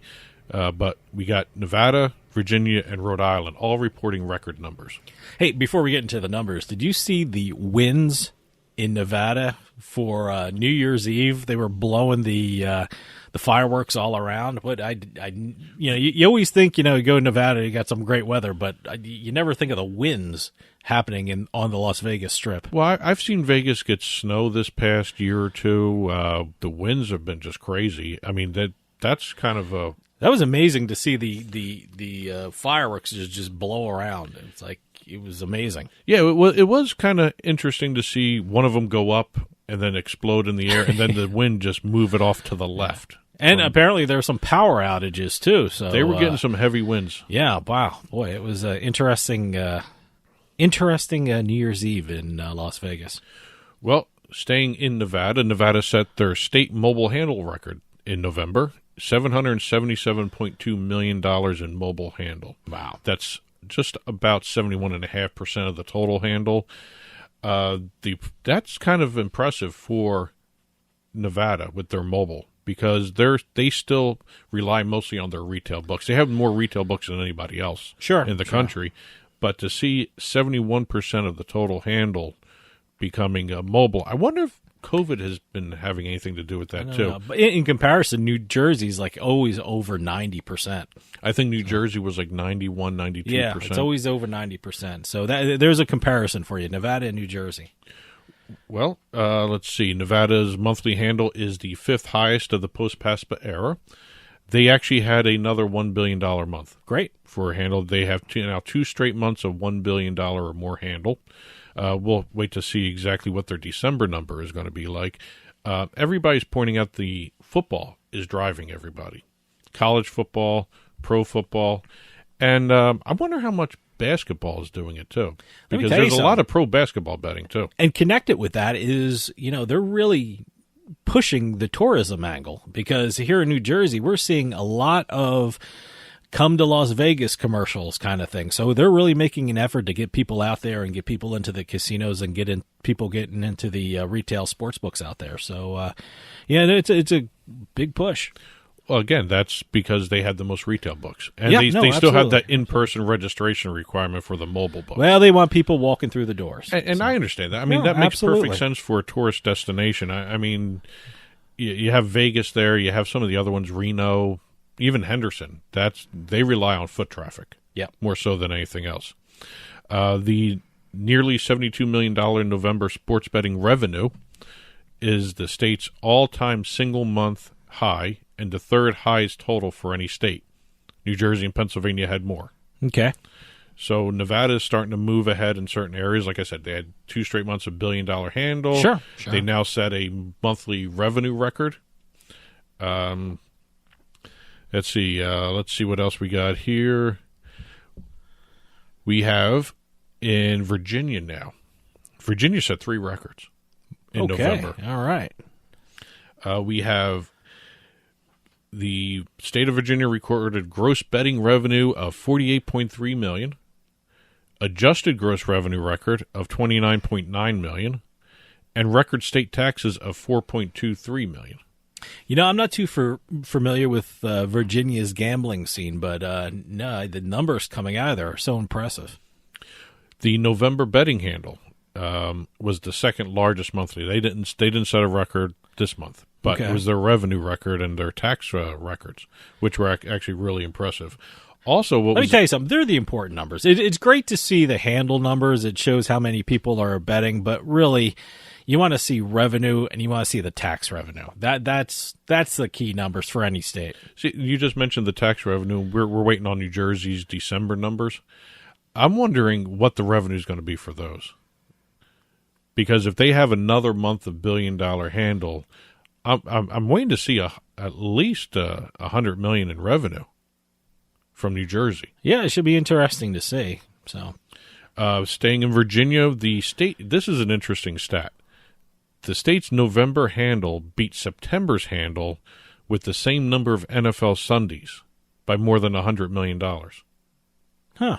Speaker 2: But we got Nevada, Virginia, and Rhode Island all reporting record numbers.
Speaker 1: Hey, before we get into the numbers, did you see the wins in Nevada for New Year's Eve? They were blowing the fireworks all around. But you always think, you go to Nevada, you got some great weather, but you never think of the winds happening on the Las Vegas Strip.
Speaker 2: Well, I've seen Vegas get snow this past year or two. The winds have been just crazy. I mean, that's kind of a...
Speaker 1: That was amazing to see the fireworks just blow around. It's like, it was amazing.
Speaker 2: Yeah, it was kind of interesting to see one of them go up and then explode in the air, and then the wind just move it off to the left.
Speaker 1: And apparently there were some power outages too. So
Speaker 2: they were getting some heavy winds.
Speaker 1: Yeah, wow, boy, it was interesting. Interesting New Year's Eve in Las Vegas.
Speaker 2: Well, staying in Nevada, Nevada set their state mobile handle record in November. $777.2 million in mobile handle.
Speaker 1: Wow.
Speaker 2: That's just about 71.5% of the total handle. That's kind of impressive for Nevada with their mobile, because they still rely mostly on their retail books. They have more retail books than anybody else in the country. But to see 71% of the total handle becoming mobile, I wonder if COVID has been having anything to do with that too.
Speaker 1: But in comparison, New Jersey's like always over 90%.
Speaker 2: I think New Jersey was like 91, 92%.
Speaker 1: Yeah, it's always over 90%. So there's a comparison for you, Nevada and New Jersey.
Speaker 2: Well, let's see. Nevada's monthly handle is the 5th highest of the post-PASPA era. They actually had another $1 billion month.
Speaker 1: Great.
Speaker 2: For a handle. They have now 2 straight months of $1 billion or more handle. We'll wait to see exactly what their December number is going to be like. Everybody's pointing out the football is driving everybody. College football, pro football, and I wonder how much basketball is doing it too. Because there's a lot of pro basketball betting too.
Speaker 1: And connected with that is, they're really pushing the tourism angle, because here in New Jersey, we're seeing a lot of come to Las Vegas commercials kind of thing. So they're really making an effort to get people out there and get people into the casinos and people getting into the retail sports books out there. So, it's a big push.
Speaker 2: Well, again, that's because they had the most retail books. And
Speaker 1: Yeah,
Speaker 2: they still have
Speaker 1: absolutely.
Speaker 2: that in-person registration requirement for the mobile books.
Speaker 1: Well, they want people walking through the doors.
Speaker 2: And I understand that. I mean,
Speaker 1: No,
Speaker 2: that makes
Speaker 1: absolutely.
Speaker 2: perfect sense for a tourist destination. I mean, you have Vegas there. You have some of the other ones, Reno, even Henderson. They rely on foot traffic.
Speaker 1: Yeah.
Speaker 2: More so than anything else. The nearly $72 million November sports betting revenue is the state's all-time single-month high and the 3rd highest total for any state. New Jersey and Pennsylvania had more.
Speaker 1: Okay.
Speaker 2: So Nevada is starting to move ahead in certain areas. Like I said, they had 2 straight months of $1 billion handle.
Speaker 1: Sure.
Speaker 2: They now set a monthly revenue record. Let's see what else we got here. We have in Virginia now. Virginia set 3 records in November.
Speaker 1: All right.
Speaker 2: We have the state of Virginia recorded gross betting revenue of $48.3 million, adjusted gross revenue record of $29.9 million, and record state taxes of $4.23 million.
Speaker 1: I'm not too familiar with Virginia's gambling scene, but no, the numbers coming out of there are so impressive.
Speaker 2: The November betting handle was the 2nd largest monthly. They didn't set a record this month, but
Speaker 1: Okay.
Speaker 2: it was their revenue record and their tax records, which were actually really impressive. Also,
Speaker 1: Let me tell you something. They're the important numbers. It's great to see the handle numbers. It shows how many people are betting, but really, you want to see revenue and you want to see the tax revenue. That's the key numbers for any state.
Speaker 2: See, you just mentioned the tax revenue. We're waiting on New Jersey's December numbers. I'm wondering what the revenue is going to be for those. Because if they have another month of $1 billion handle, I'm waiting to see at least $100 million in revenue from New Jersey.
Speaker 1: Yeah, it should be interesting to see. So,
Speaker 2: staying in Virginia, the state. This is an interesting stat. The state's November handle beat September's handle with the same number of NFL Sundays by more than $100 million.
Speaker 1: Huh.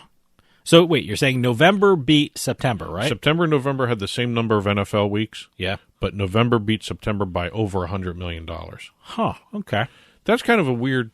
Speaker 1: So, wait, you're saying November beat September, right?
Speaker 2: September and November had the same number of NFL weeks.
Speaker 1: Yeah.
Speaker 2: But November beat September by over $100 million.
Speaker 1: Huh, okay.
Speaker 2: That's kind of a weird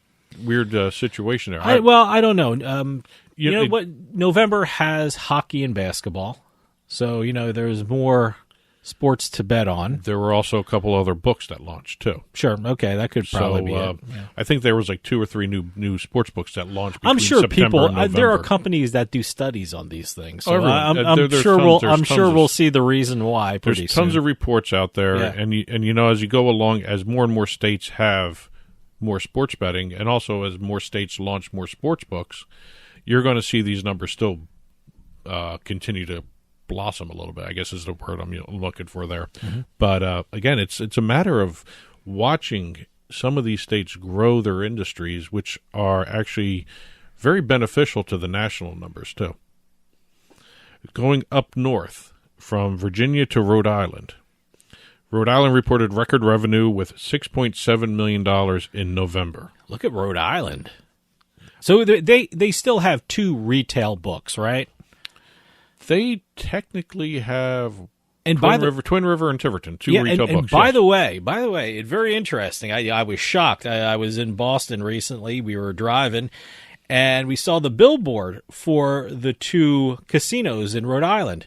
Speaker 2: situation there.
Speaker 1: I don't know. You know what? November has hockey and basketball. So, there's more sports to bet on.
Speaker 2: There were also a couple other books that launched, too.
Speaker 1: Sure, okay, that could probably be it. Yeah.
Speaker 2: I think there was like 2 or 3 new sports books that launched between
Speaker 1: I'm sure
Speaker 2: September and November.
Speaker 1: there are companies that do studies on these things. So
Speaker 2: there's
Speaker 1: I'm
Speaker 2: tons
Speaker 1: sure we'll see the reason why pretty
Speaker 2: There's
Speaker 1: soon.
Speaker 2: tons of reports out there,
Speaker 1: Yeah.
Speaker 2: and as you go along, as more and more states have more sports betting, and also as more states launch more sports books, you're going to see these numbers still continue to blossom a little bit, I guess is the word I'm looking for there.
Speaker 1: Mm-hmm.
Speaker 2: But again, it's a matter of watching some of these states grow their industries, which are actually very beneficial to the national numbers too. Going up north from Virginia to Rhode Island. Rhode Island reported record revenue with $6.7 million in November.
Speaker 1: Look at Rhode Island. So they still have 2 retail books, right?
Speaker 2: They technically have
Speaker 1: And
Speaker 2: Twin River and Tiverton, 2 retail books.
Speaker 1: And by the way, it's very interesting. I was shocked. I was in Boston recently. We were driving, and we saw the billboard for the 2 casinos in Rhode Island,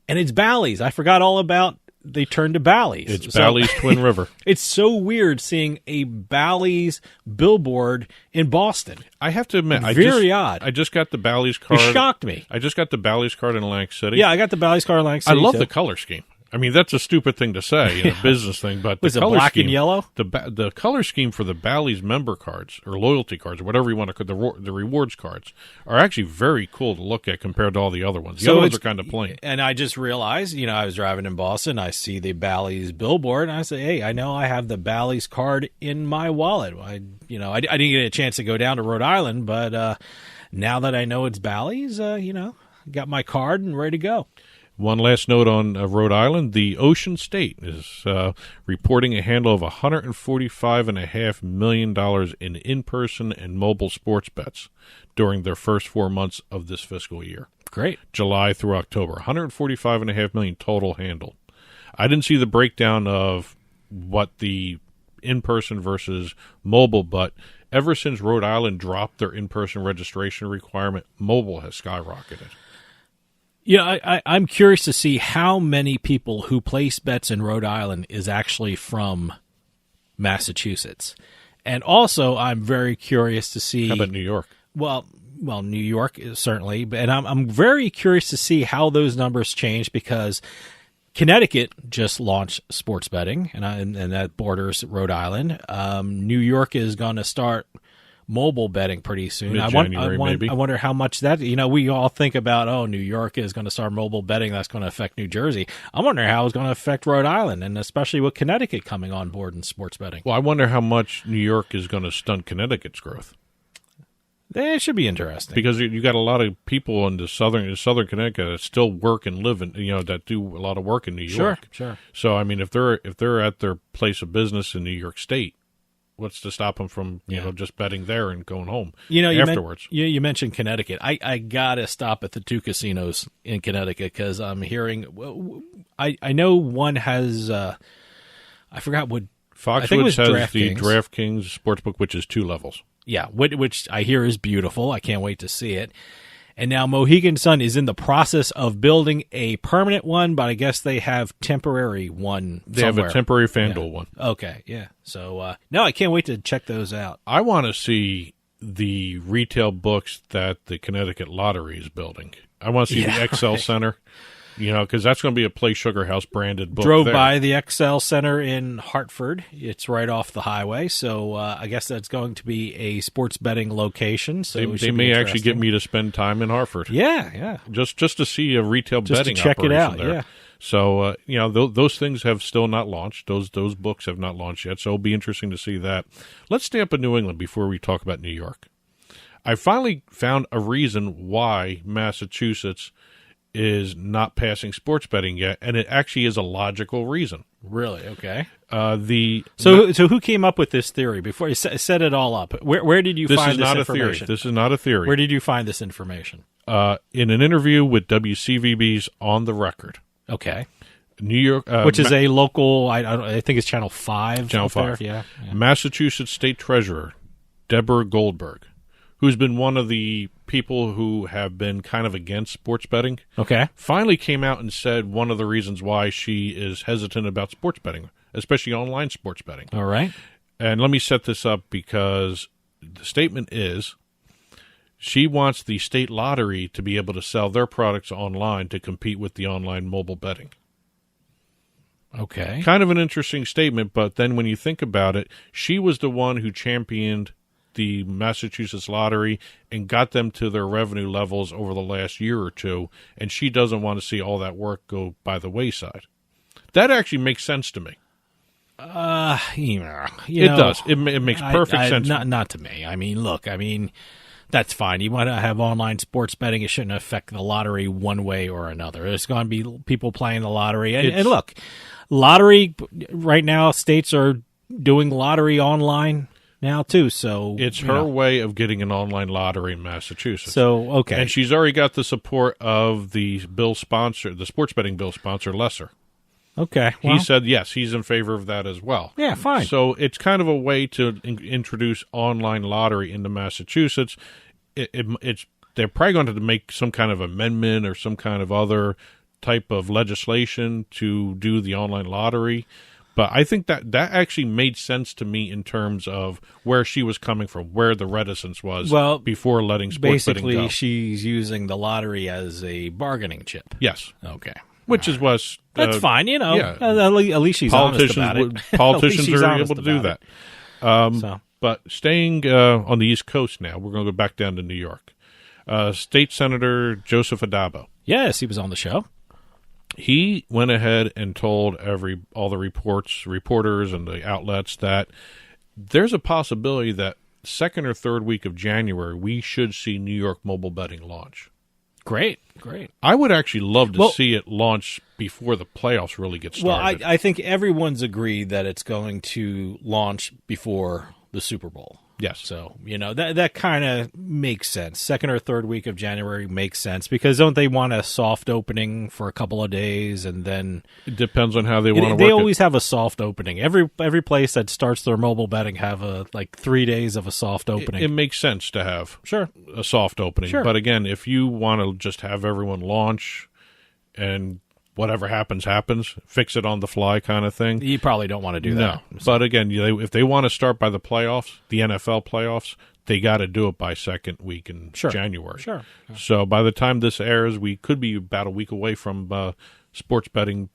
Speaker 1: and it's Bally's. I forgot all about they turned to Bally's.
Speaker 2: It's Bally's Twin River.
Speaker 1: It's so weird seeing a Bally's billboard in Boston.
Speaker 2: I have to admit,
Speaker 1: very odd.
Speaker 2: I just got the Bally's card.
Speaker 1: It shocked me.
Speaker 2: I just got the Bally's card in Atlantic City.
Speaker 1: Yeah, I got the Bally's card in Atlantic City.
Speaker 2: I love
Speaker 1: too.
Speaker 2: the color scheme. I mean, that's a stupid thing to say, a business thing, but
Speaker 1: Was
Speaker 2: the
Speaker 1: it
Speaker 2: color
Speaker 1: black
Speaker 2: scheme,
Speaker 1: and yellow?
Speaker 2: The color scheme for the Bally's member cards or loyalty cards or whatever you want to call the rewards cards are actually very cool to look at compared to all the other ones. The other ones are kind of plain.
Speaker 1: And I just realized, I was driving in Boston, I see the Bally's billboard, and I say, hey, I know I have the Bally's card in my wallet. I didn't get a chance to go down to Rhode Island, but now that I know it's Bally's, got my card and ready to go.
Speaker 2: One last note on Rhode Island. The Ocean State is reporting a handle of $145.5 million in in-person and mobile sports bets during their first 4 months of this fiscal year.
Speaker 1: Great.
Speaker 2: July through October. $145.5 million total handle. I didn't see the breakdown of what the in-person versus mobile, but ever since Rhode Island dropped their in-person registration requirement, mobile has skyrocketed.
Speaker 1: I'm curious to see how many people who place bets in Rhode Island is actually from Massachusetts. And also, I'm very curious to see...
Speaker 2: How about New York?
Speaker 1: Well, New York is certainly. And I'm very curious to see how those numbers change because Connecticut just launched sports betting, and that borders Rhode Island. New York is going to start mobile betting pretty soon.
Speaker 2: Maybe.
Speaker 1: I wonder how much that, we all think about, New York is going to start mobile betting. That's going to affect New Jersey. I wonder how it's going to affect Rhode Island, and especially with Connecticut coming on board in sports betting.
Speaker 2: Well, I wonder how much New York is going to stunt Connecticut's growth.
Speaker 1: It should be interesting.
Speaker 2: Because you got a lot of people in the southern Connecticut that still work and live in, that do a lot of work in New York.
Speaker 1: Sure.
Speaker 2: So, I mean, if they're at their place of business in New York State, what's to stop them from just betting there and going home afterwards?
Speaker 1: You mentioned Connecticut. I gotta stop at the two casinos in Connecticut because I'm hearing. I know one has. I forgot what.
Speaker 2: Foxwoods has the DraftKings Sportsbook, which is 2 levels.
Speaker 1: Yeah, which I hear is beautiful. I can't wait to see it. And now Mohegan Sun is in the process of building a permanent one, but I guess they have temporary one
Speaker 2: They
Speaker 1: somewhere.
Speaker 2: have a temporary FanDuel one.
Speaker 1: Okay, yeah. So, no, I can't wait to check those out.
Speaker 2: I want to see the retail books that the Connecticut Lottery is building. I want to see the XL Center, because that's going to be a Play Sugar House branded book.
Speaker 1: Drove
Speaker 2: there.
Speaker 1: by the XL Center in Hartford. It's right off the highway, so I guess that's going to be a sports betting location. So
Speaker 2: they may actually get me to spend time in Hartford.
Speaker 1: Yeah.
Speaker 2: Just to see a retail betting
Speaker 1: to check it out.
Speaker 2: there.
Speaker 1: Yeah.
Speaker 2: So those things have still not launched. Those books have not launched yet. So it'll be interesting to see that. Let's stay up in New England before we talk about New York. I finally found a reason why Massachusetts is not passing sports betting yet, and it actually is a logical reason.
Speaker 1: Really? Okay.
Speaker 2: So
Speaker 1: who came up with this theory before you set it all up? Where did you find this information?
Speaker 2: This is not a theory.
Speaker 1: Where did you find this information?
Speaker 2: In an interview with WCVB's On the Record.
Speaker 1: Okay.
Speaker 2: New York,
Speaker 1: which is a local. I think it's Channel 5.
Speaker 2: Channel 5.
Speaker 1: Yeah.
Speaker 2: Massachusetts State Treasurer Deborah Goldberg, who's been one of the people who have been kind of against sports betting, finally came out and said one of the reasons why she is hesitant about sports betting, especially online sports betting.
Speaker 1: All right.
Speaker 2: And let me set this up because the statement is she wants the state lottery to be able to sell their products online to compete with the online mobile betting.
Speaker 1: Okay.
Speaker 2: Kind of an interesting statement, but then when you think about it, she was the one who championed the Massachusetts Lottery and got them to their revenue levels over the last year or two, and she doesn't want to see all that work go by the wayside. That actually makes sense to me. It does. It makes perfect sense.
Speaker 1: Not to me. Look, that's fine. You want to have online sports betting. It shouldn't affect the lottery one way or another. There's going to be people playing the lottery. And look, lottery right now, states are doing lottery online now too, so
Speaker 2: it's her way of getting an online lottery in Massachusetts.
Speaker 1: So okay,
Speaker 2: and she's already got the support of the bill sponsor, the sports betting bill sponsor, Lesser.
Speaker 1: Okay,
Speaker 2: he said yes, he's in favor of that as well.
Speaker 1: Yeah, fine.
Speaker 2: So it's kind of a way to introduce online lottery into Massachusetts. It's they're probably going to make some kind of amendment or some kind of other type of legislation to do the online lottery. But I think that actually made sense to me in terms of where she was coming from, where the reticence was before letting sports betting go.
Speaker 1: Basically, she's using the lottery as a bargaining chip.
Speaker 2: Yes.
Speaker 1: Okay.
Speaker 2: Which is was
Speaker 1: that's fine, you know.
Speaker 2: Yeah.
Speaker 1: At least she's honest about it.
Speaker 2: Politicians are able to do that. But staying on the East Coast now, we're going to go back down to New York. State Senator Joseph Adabo.
Speaker 1: Yes, he was on the show.
Speaker 2: He went ahead and told all the reporters and the outlets that there's a possibility that second or third week of January we should see New York mobile betting launch.
Speaker 1: Great.
Speaker 2: I would actually love to see it launch before the playoffs really get started.
Speaker 1: Well, I think everyone's agreed that it's going to launch before the Super Bowl.
Speaker 2: Yes.
Speaker 1: So, that kind of makes sense. Second or third week of January makes sense because don't they want a soft opening for a couple of days and then...
Speaker 2: It depends on how they want to work
Speaker 1: it. They always have a soft opening. Every place that starts their mobile betting have 3 days of a soft opening.
Speaker 2: It makes sense to have a soft opening.
Speaker 1: Sure.
Speaker 2: But again, if you want to just have everyone launch and... whatever happens, fix it on the fly kind of thing.
Speaker 1: You probably don't want to do that.
Speaker 2: No. But again, if they want to start by the playoffs, the NFL playoffs, they got to do it by second week in January.
Speaker 1: Sure.
Speaker 2: So by the time this airs, we could be about a week away from sports betting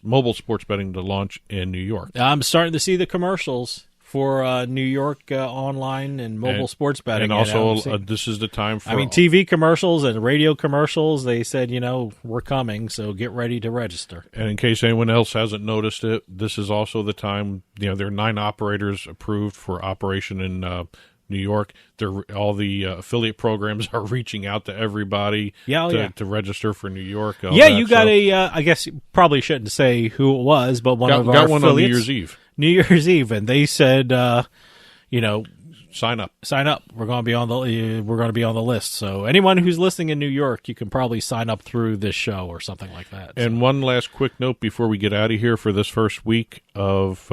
Speaker 2: mobile sports betting to launch in New York.
Speaker 1: I'm starting to see the commercials for New York online and mobile sports betting.
Speaker 2: And also, this is the time for...
Speaker 1: TV commercials and radio commercials, they said, we're coming, so get ready to register.
Speaker 2: And in case anyone else hasn't noticed it, this is also the time, there are 9 operators approved for operation in New York. All the affiliate programs are reaching out to everybody to register for New York.
Speaker 1: You got I guess you probably shouldn't say who it was, but one of our affiliates.
Speaker 2: Got one on New Year's Eve.
Speaker 1: New Year's Eve, and they said,
Speaker 2: sign up.
Speaker 1: We're going to be on the list. So anyone who's listening in New York, you can probably sign up through this show or something like that.
Speaker 2: And one last quick note before we get out of here for this first week of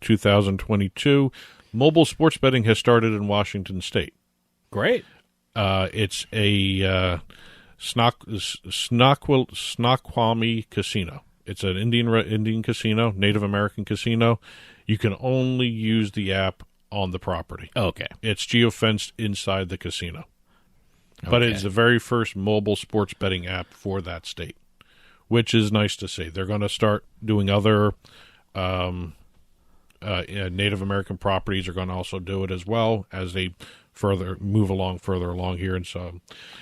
Speaker 2: 2022, mobile sports betting has started in Washington State.
Speaker 1: Great.
Speaker 2: It's a Snoqualmie Casino. It's an Indian casino, Native American casino. You can only use the app on the property.
Speaker 1: Okay.
Speaker 2: It's geofenced inside the casino. But it's the very first mobile sports betting app for that state, which is nice to see. They're going to start doing other Native American properties are going to also do it as well as they further along here. And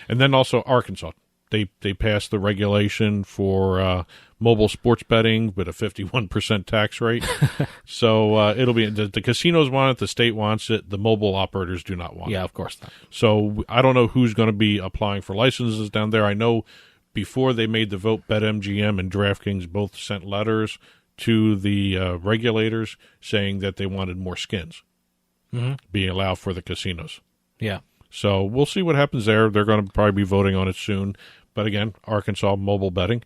Speaker 2: then also Arkansas. They passed the regulation for mobile sports betting with a 51% tax rate. So it'll be the casinos want it, the state wants it, the mobile operators do not want it.
Speaker 1: Yeah, of course not.
Speaker 2: So I don't know who's going to be applying for licenses down there. I know before they made the vote, BetMGM and DraftKings both sent letters to the regulators saying that they wanted more skins being allowed for the casinos.
Speaker 1: Yeah.
Speaker 2: So we'll see what happens there. They're going to probably be voting on it soon. But again, Arkansas mobile betting.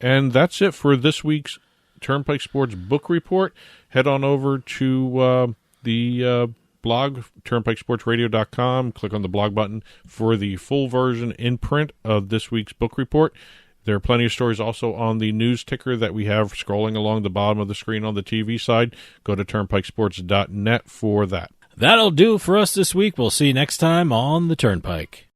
Speaker 2: And that's it for this week's Turnpike Sports Book Report. Head on over to the blog, turnpikesportsradio.com. Click on the blog button for the full version in print of this week's book report. There are plenty of stories also on the news ticker that we have scrolling along the bottom of the screen on the TV side. Go to turnpikesports.net for that.
Speaker 1: That'll do for us this week. We'll see you next time on the Turnpike.